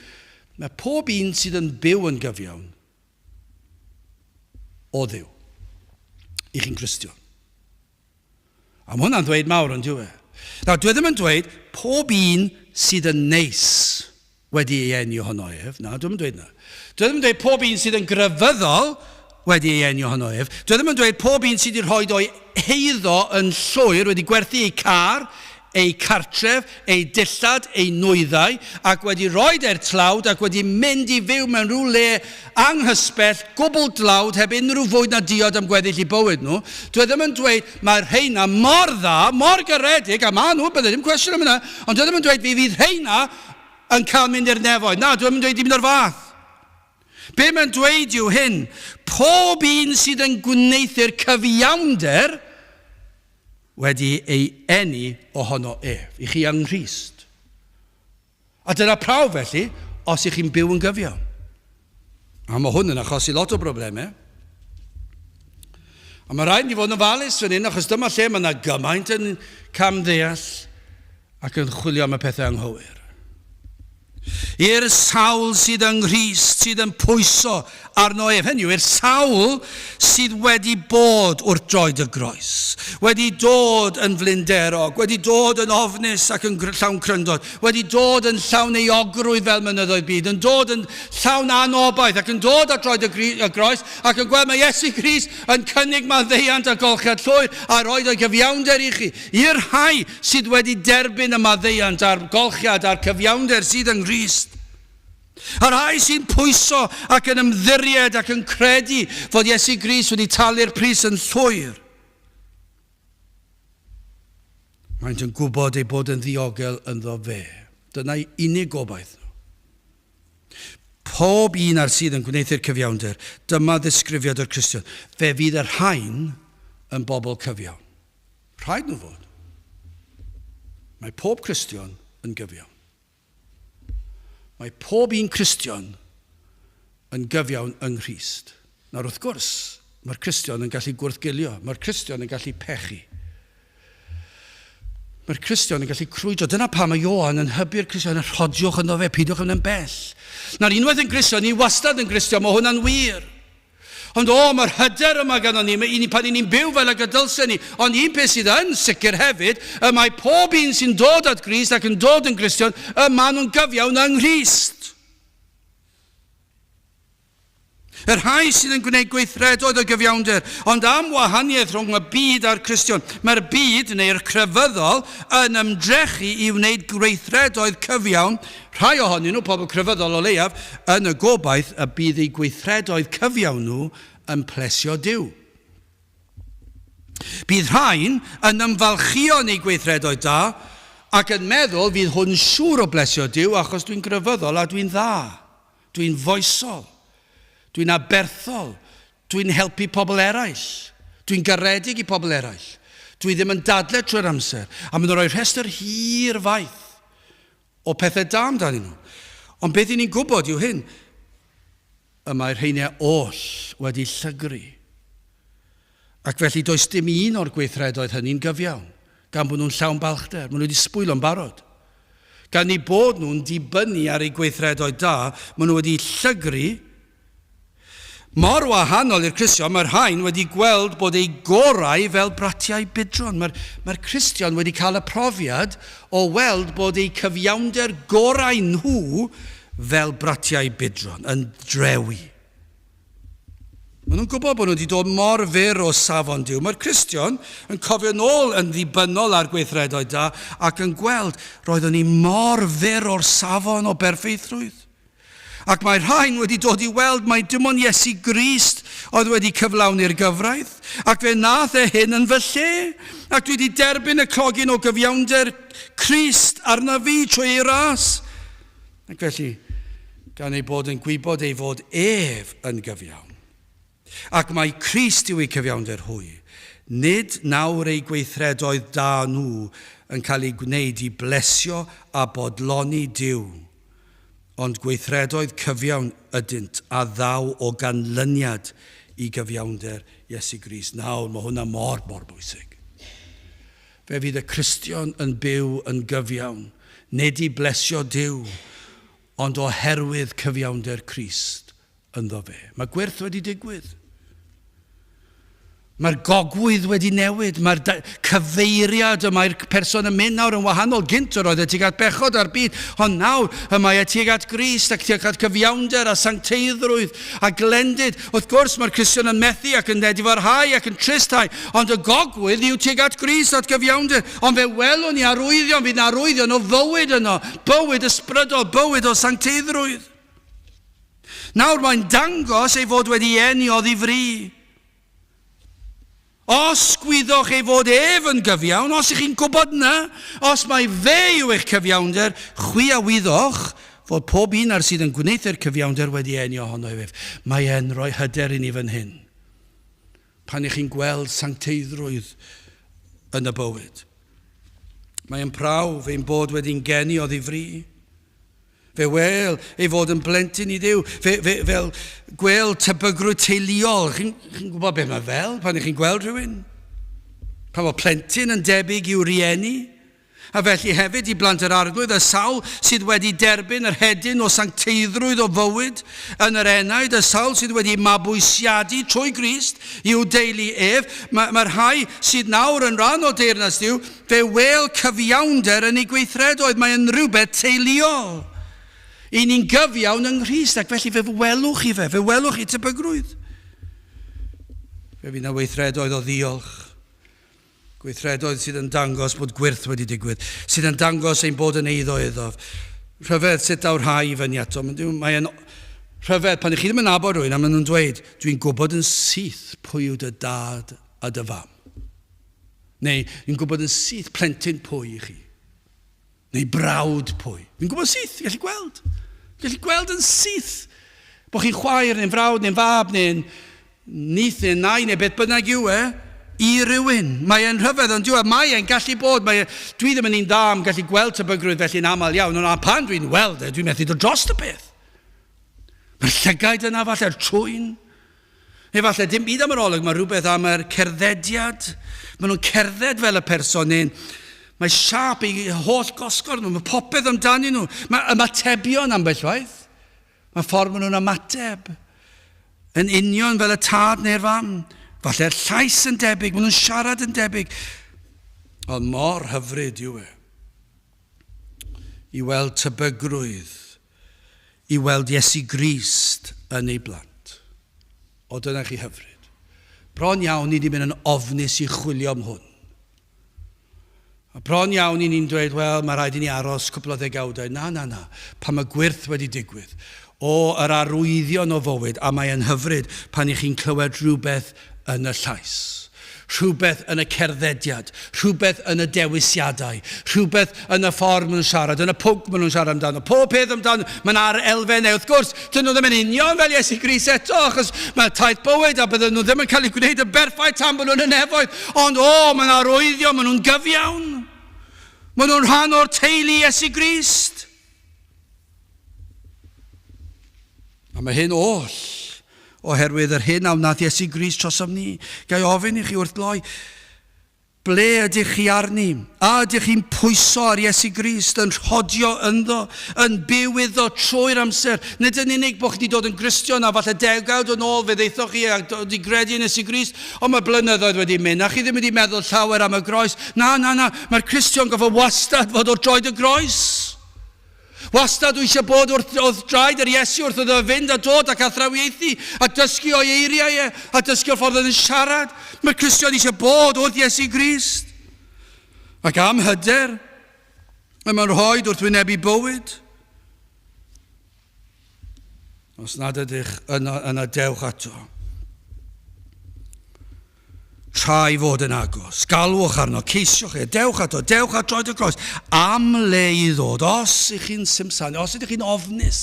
mae pob un sydd yn byw yn gyfiawn o Dduw i chi'n Cristion. A mae hwnna'n dweud mawr yn diwe. Nawr, dwi ddim yn dweud pob un sydd yn neis wedi ei eni ohono ef. Na, dwi ddim yn dweud na. Dwi ddim yn dweud pob un sydd yn grefyddol wedi ei eni ohono ef. Dwi ddim yn dweud pob un sydd wedi rhoi o'i heiddo yn llwyr, wedi gwerthu ei car, ei cartref, ei dillad, ei nwyddau, ac wedi rhoi e'r tlawd ac wedi mynd i fyw mewn rhyw le anghysbell, gwbl dlawd, heb unrhyw fwyd na diod am gweddill i bywyd nhw. Dwi ddim yn dweud mae'r rheina mor dda, mor garedig, a ma nhw, bydde ddim cwestiwn am yna, ond dwi ddim yn dweud fydd rheina yn cael mynd i'r nefoedd. Na, dwi ddim yn dweud dim o'r fath. Be mae'n dweud yw hyn, pob un sydd yn gwneithio'r cyfiawnder wedi ei eni ohono ef, i chi yng Nghrist. A dyna prawf felly, os ych chi'n byw yn gyfiawn. A mae hwn yn achosi lot o broblemau. A mae rhaid ni fod yn ofalus fan hyn, achos dyma lle mae yna gymaint yn camddeall ac yn chwilio am y pethau anghywir. I'r sawl sydd yng Nghrist, sydd yn pwyso arno ef. Hynny yw, i'r sawl sydd wedi bod wrth droed y groes, wedi dod yn flinderog, wedi dod yn ofnus ac yn llawn cryndod, wedi dod yn llawn euogrwydd fel mynyddoedd byd, yn dod yn llawn anobaith ac yn dod at droed y groes ac yn gweld mae Iesu Grist yn cynnig maddeuant a golchiad llwyr a roed o'i gyfiawnder i chi. I'r rhai sydd wedi derbyn y maddeuant a'r golchiad a'r cyfiawnder sydd yng Nghrist. Yr rhai sy'n pwyso ac yn ymddiried ac yn credu fod Iesu Grist wedi talu'r pris yn llwyr. Maent yn gwybod ei bod yn ddiogel ynddo fe. Dyna'i unig gobaith nhw. Pob un ar sydd yn gwneud i'r cyfiawnder, dyma ddisgrifiad o'r Cristion. Fe fydd yr rhain yn bobl cyfiawn. Rhaid nhw fod. Mae pob Cristion yn gyfiawn. Mae pob un Cristion yn gyfiawn yng Nghrist. Nawr wrth gwrs, mae'r Cristion yn gallu gwrthgilio. Mae'r Cristion yn gallu pechu. Mae'r Cristion yn gallu crwydro. Dyna pam mae Ioan yn hybu'r Cristion yn rhodiwch yno fe, peidiwch yn bell. Nawr unwaith yn Cristion, ni wastad yn Cristion, mae hwnna'n wir. Ond mae'r hyder yma gan ni, pan ni'n byw fel y gydylsen ni, ond un peth sydd yn sicr hefyd, mae pob un sy'n dod at Grist ac yn dod yn Cristion, maen nhw'n gyfiawn yng Nghrist. Yr rhai sydd yn gwneud gweithredoedd o gyfiawnder, ond am wahaniaeth rhwng y byd a'r Cristion, mae'r byd neu'r crefyddol yn ymdrechu i wneud gweithredoedd cyfiawn, rhai ohonyn nhw, pobl crefyddol o leiaf, yn y gobaith y bydd eu gweithredoedd cyfiawn nhw yn plesio Duw. Bydd rhain yn ymfalchio neu gweithredoedd da ac yn meddwl fydd hwn siŵr o blesio Duw achos dwi'n grefyddol a dwi'n dda, dwi'n foesol, dwi'n aberthol, dwi'n helpu pobl eraill, dwi'n garedig i pobl eraill, dwi ddim yn dadle trwy'r amser, a maen nhw'n rhoi rhestr hir faith o pethau da amdano nhw. Ond beth i ni'n gwybod yw hyn, mae'r rheiniau oll wedi llygru. Ac felly does dim un o'r gweithredoedd hynny'n gyfiawn, gan bod nhw'n llawn balchder, maen nhw wedi sbwylo'n barod. Gan ni bod nhw'n dibynnu ar eu gweithredoedd da, maen nhw wedi llygru. Mor wahanol i'r Cristion, mae'r rhain wedi gweld bod eu gorau fel bratiau bydron. Mae'r Cristion wedi cael y profiad o weld bod eu cyfiawnder gorau nhw fel bratiau bydron, yn drewi. Maen nhw'n gwybod bod nhw wedi dod mor fyr o safon Duw. Mae'r Cristion yn cofio nôl yn ddibynnol ar gweithredoedd da ac yn gweld roeddwn ni mor fyr o'r safon o berffeithrwydd. Ac mae'r rhain wedi dod i weld mai dim ond Iesu Grist oedd wedi cyflawni'r gyfraith, ac fe nath hyn yn fy lle, ac dwi wedi derbyn y clogin o gyfiawnder Crist arna fi trwy ei ras. Ac felly, gan ei bod yn gwybod ei fod ef yn gyfiawn. Ac mae Crist yw ei cyfiawnder hwy. Nid nawr ei gweithredoedd da nhw yn cael ei gwneud i blesio a bodloni Duw, ond gweithredoedd cyfiawn ydynt a ddaw o ganlyniad i gyfiawnder Iesu Grist. Nawr, mae hwnna mor bwysig. Fe fydd y Cristion yn byw yn gyfiawn, nid i blesio Duw, ond oherwydd cyfiawnder Crist ynddo fe. Mae gwirth wedi digwydd. Mae'r gogwydd wedi newid, mae'r cyfeiriad, mae'r person yn mynd nawr yn wahanol. Gynt oedd e tuag at bechod ar byd, ond nawr mae e tuag at Grist ac tuag at cyfiawnder a sancteiddrwydd a glendid. Wrth gwrs mae'r Cristion yn methu ac yn edifarhau ac yn tristhau, ond y gogwydd yw tuag at Grist at gyfiawnder. Ond fe welwn ni arwyddion, fydd arwyddion o fywyd yno, bywyd ysbrydol, bywyd o sancteiddrwydd. Nawr mae'n dangos ei fod wedi eni o ddifri. Os gwyddwch ei fod ef yn gyfiawn, os ych chi'n gwybod na, os mae fe yw eich cyfiawnder, chwi a wyddwch fod pob un ar sydd yn gwneud cyfiawnder wedi eni ohono ef. Mae e'n rhoi hyder i ni fan hyn. Pan ych chi'n gweld sancteiddrwydd yn y bywyd. Mae e'n prawf ein bod wedi'n geni o ddifri. Fe wel ei fod yn blentyn i Dduw. Fel gweld tebygrwydd teuluol. Chi'n gwybod beth mae fel pan ych chi'n gweld rhywun? Pan mae plentyn yn debyg i'w rieni. A felly hefyd i blant yr arglwydd y sawl sydd wedi derbyn yr hedyn o sancteiddrwydd o fywyd yn yr enaid, y sawl sydd wedi mabwysiadu trwy Grist i'w deulu ef. Mae'r rhai sydd nawr yn rhan o deyrnas Duw, fe wel cyfiawnder yn ei gweithredoedd. Mae'n rhywbeth teuluol. I ni'n gyfiawn yng Nghrist, ac felly fe welwch i fe welwch i tebygrwydd. Fe fydd na weithredoedd o ddiolch. Gweithredoedd sydd yn dangos bod gwirth wedi digwydd, sydd yn dangos ein bod yn eiddo iddof. Rhyfedd sut awr rhai i fyny ato. Mae'n rhyfedd pan ych chi ddim yn nabod rhywun, a maen nhw'n dweud, dwi'n gwybod yn syth pwy yw dy dad a dy fam. Neu, dwi'n gwybod yn syth plentyn pwy i chi. Neu brawd pwy. Dwi'n gwybod syth, gallu gweld. Gallu gweld yn syth. Bo chi'n chwaer, neu'n frawd, neu'n fab, neu'n nith, neu'n nai, neu beth bynnag yw e. I rywun. Mae e'n rhyfedd, ond mae e'n gallu bod, dwi ddim yn un da am gallu gweld tebygrwydd felly'n aml iawn, ond pan dwi'n weld dwi'n methu dod dros y peth. Mae'r llygaid yna falle trwyn. Neu falle dim byd am yr olwg, mae rhywbeth am yr cerddediad. Maen nhw'n cerdded fel y personyn. Mae siap i holl gosgwrdd nhw, mae popeth amdani nhw. Mae ymatebion ambell waith. Mae ffordd maen nhw'n ymateb. Yn union fel y tad neu'r fam. Falle'r llais yn debyg, maen nhw'n siarad yn debyg. Ond mor hyfryd yw e. I weld tebygrwydd, i weld Iesu Grist yn ei blant. O dyna chi hyfryd. Bron iawn ni wedi mynd yn ofnus i chwilio am hwn. A bron iawn i ni'n dweud, wel, mae rhaid i ni aros cwpl o ddegawdau. Na. Pan mae gwirth wedi digwydd. O yr arwyddion o fywyd, a mae yn hyfryd pan i chi'n clywed rhywbeth yn y llais. Rhywbeth yn y cerddediad. Rhywbeth yn y dewisiadau. Rhywbeth yn y ffordd maen nhw'n siarad. Yn y pwnc maen nhw'n siarad amdano. Pob peth amdano. Mae'n ar elfen neu. Wrth gwrs, dyn nhw ddim yn union fel Iesu Grist eto, achos mae taith bywyd a bydden nhw ddim yn cael ei gwneud y berffaith tan bod nhw'n y nefoedd. Ond mae'n arwyddio, maen nhw'n gyfiawn. Maen nhw'n rhan o'r teulu Iesu Grist. A mae hyn oll oherwydd yr hyn am nath Iesu Grist trosom ni. Gai ofyn i chi wrth gloi, ble ydych chi arni? A ydych chi'n pwyso ar Iesu Grist, yn rhodio ynddo, yn byw iddo trwy'r amser? Nid yn unig bod chi wedi dod yn Gristion a falle degawd yn ôl fe ddeithoch chi a wedi gredu yn Iesu Grist, ond mae blynyddoedd wedi mynd a chi ddim wedi meddwl llawer am y groes. Na, mae'r Cristion gofo wastad fod o'r droed y groes. Wastad dwi eisiau bod wrth draed yr Iesu wrth iddo fynd a dod ac athrawieithu a dysgu o'i eiriau a dysgu o'r ffordd yn siarad. Mae'r Cristion eisiau bod wrth Iesu Grist. Ac am hyder, mae'n rhoi wrth wynebu bywyd. Os nad ydych yna dewch ato. Trai fod yn agos, galwch arno, ceisiwch dewch at droed y groes, am le i ddod, os ych chi'n simsanu, os ydych chi'n ofnus,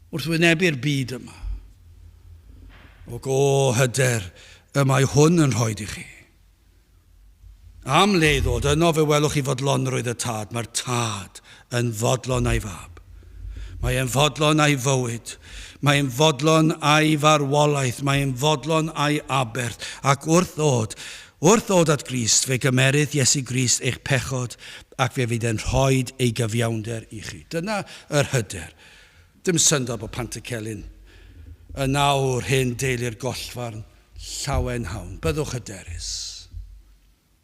wrth wynebu'r byd yma. O hyder, y mae hwn yn rhoi i chi. Am le i ddod, yno fe welwch chi fodlonrwydd y tad, mae'r tad yn fodlon a'i fab. Mae'n fodlon a'i fywyd. Mae'n fodlon a'i farwolaeth, mae'n fodlon a'i aberth, ac wrth ddod at Grist, fe gymerydd Iesu Grist eich pechod, ac fe fydd yn rhoi ei gyfiawnder i chi. Dyna yr hyder. Dim syndod bod Pantycelyn yn nawr hyn deulu'r gollfarn llawen hawn. Byddwch hyderus.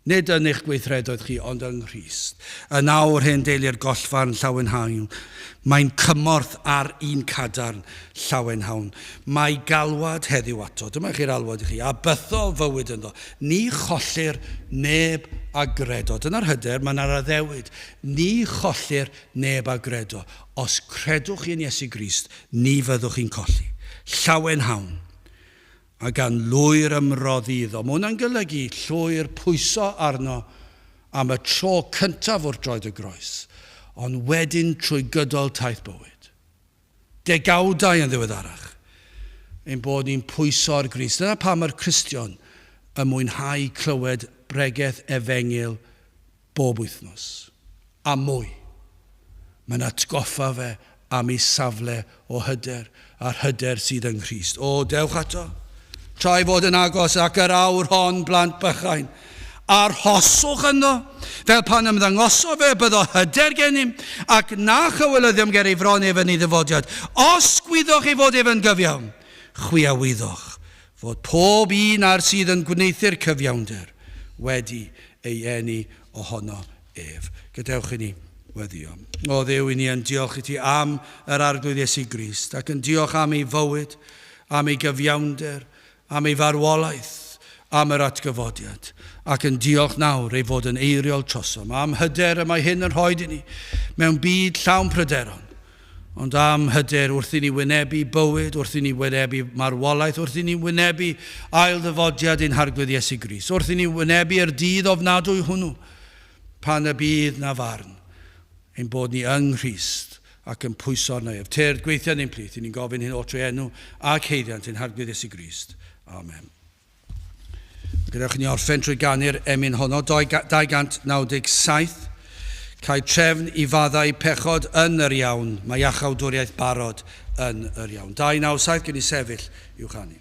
Nid yn eich gweithredoedd chi, ond yng Nghrist. Yn nawr hyn deulu'r gollfarn llawen hawn. Mae'n cymorth ar un cadarn llawen hawn. Mae galwad heddiw ato. Dyma chi'r alwad i chi. A bythol fywyd ynddo. Ni chollir neb a gredo. Dyna'r hyder, mae'n ar addewid. Ni chollir neb a gredo. Os credwch chi yn Iesu Grist, ni fyddwch chi'n colli. Llawen hawn. A gan lwyr ymroddi iddo. Mae hwnna'n golygu llwyr pwyso arno am y tro cyntaf wrth droed y groes, ond wedyn trwy gydol taith bywyd. Degawdau yn ddiweddarach, ein bod ni'n pwyso ar Grist. Dyna pam mae'r Cristion yn mwynhau clywed bregeth efengil bob wythnos. A mwy. Mae'n atgoffa fe am ei safle o hyder, a'r hyder sydd yn Grist. Dewch ato. Trai fod yn agos ac yr awr hon blant bychain. Arhoswch yno, fel pan ymddangoso fe byddo hyder gennym, ac na chywelyddiam ger ei fron efo ni ddyfodiad. Os gwyddoch ei fod efo'n gyfiawn, chwiawyddwch fod pob un ar sydd yn gwneithio'r cyfiawnder wedi ei eni ohono ef. Gadewch i ni weddio. O Dduw, i ni yn diolch i ti am yr arglwydd Iesu Grist, ac yn diolch am ei fywyd, am ei gyfiawnder, am ei farwolaeth, am yr atgyfodiad, ac yn diolch nawr ei fod yn eiriol trosom, am hyder y mae hyn yn rhoi i ni, mewn byd llawn pryderon, ond am hyder wrth i ni wynebu bywyd, wrth i ni wynebu marwolaeth, wrth i ni wynebu ail ddyfodiad ein harglwydd Iesu Grist, wrth i ni wynebu'r dydd ofnadwy hwnnw, pan y bydd na farn, ein bod ni yng Nghrist, ac yn pwyso arno ef. Teir gweithio ni'n plith, i ni'n gofyn hyn o trwy enw ac heiddiant ein harglwydd Iesu Grist. Amen. Gadewch ni orffen trwy ganu'r emyn honno, 297. Cael trefn I faddau pechod yn yr iawn, mae iachawdwriaeth barod yn yr iawn. 297 gen I sefyll i'w chanu.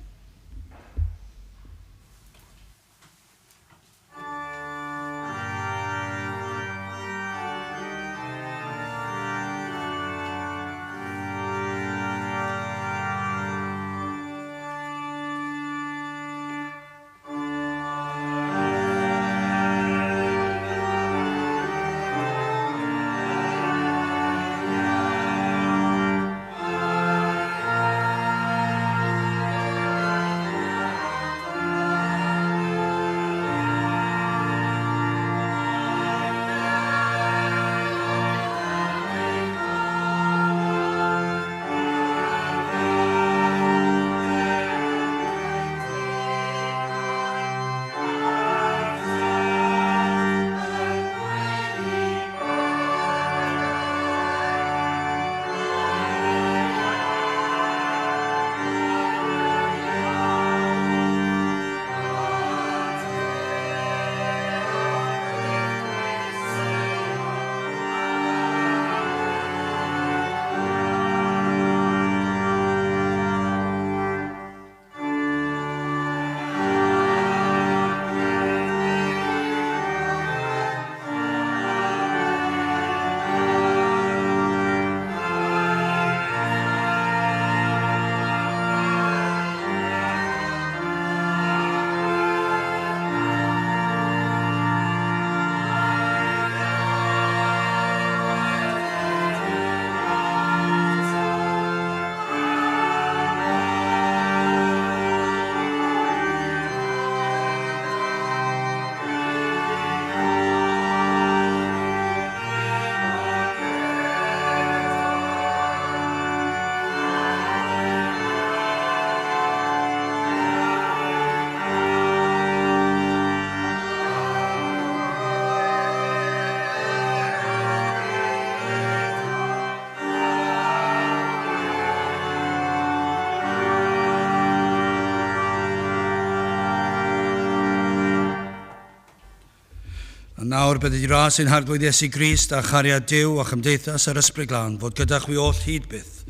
Nawr bydd i ras ein hardwyd Iesu Grist a chariad Duw a chymdeithas yr Ysbryd Glân fod gyda'ch wi oll hyd byth.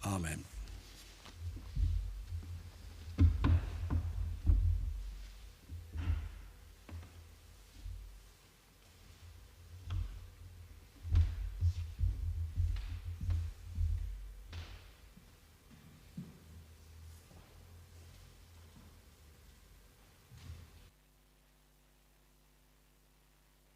Amen.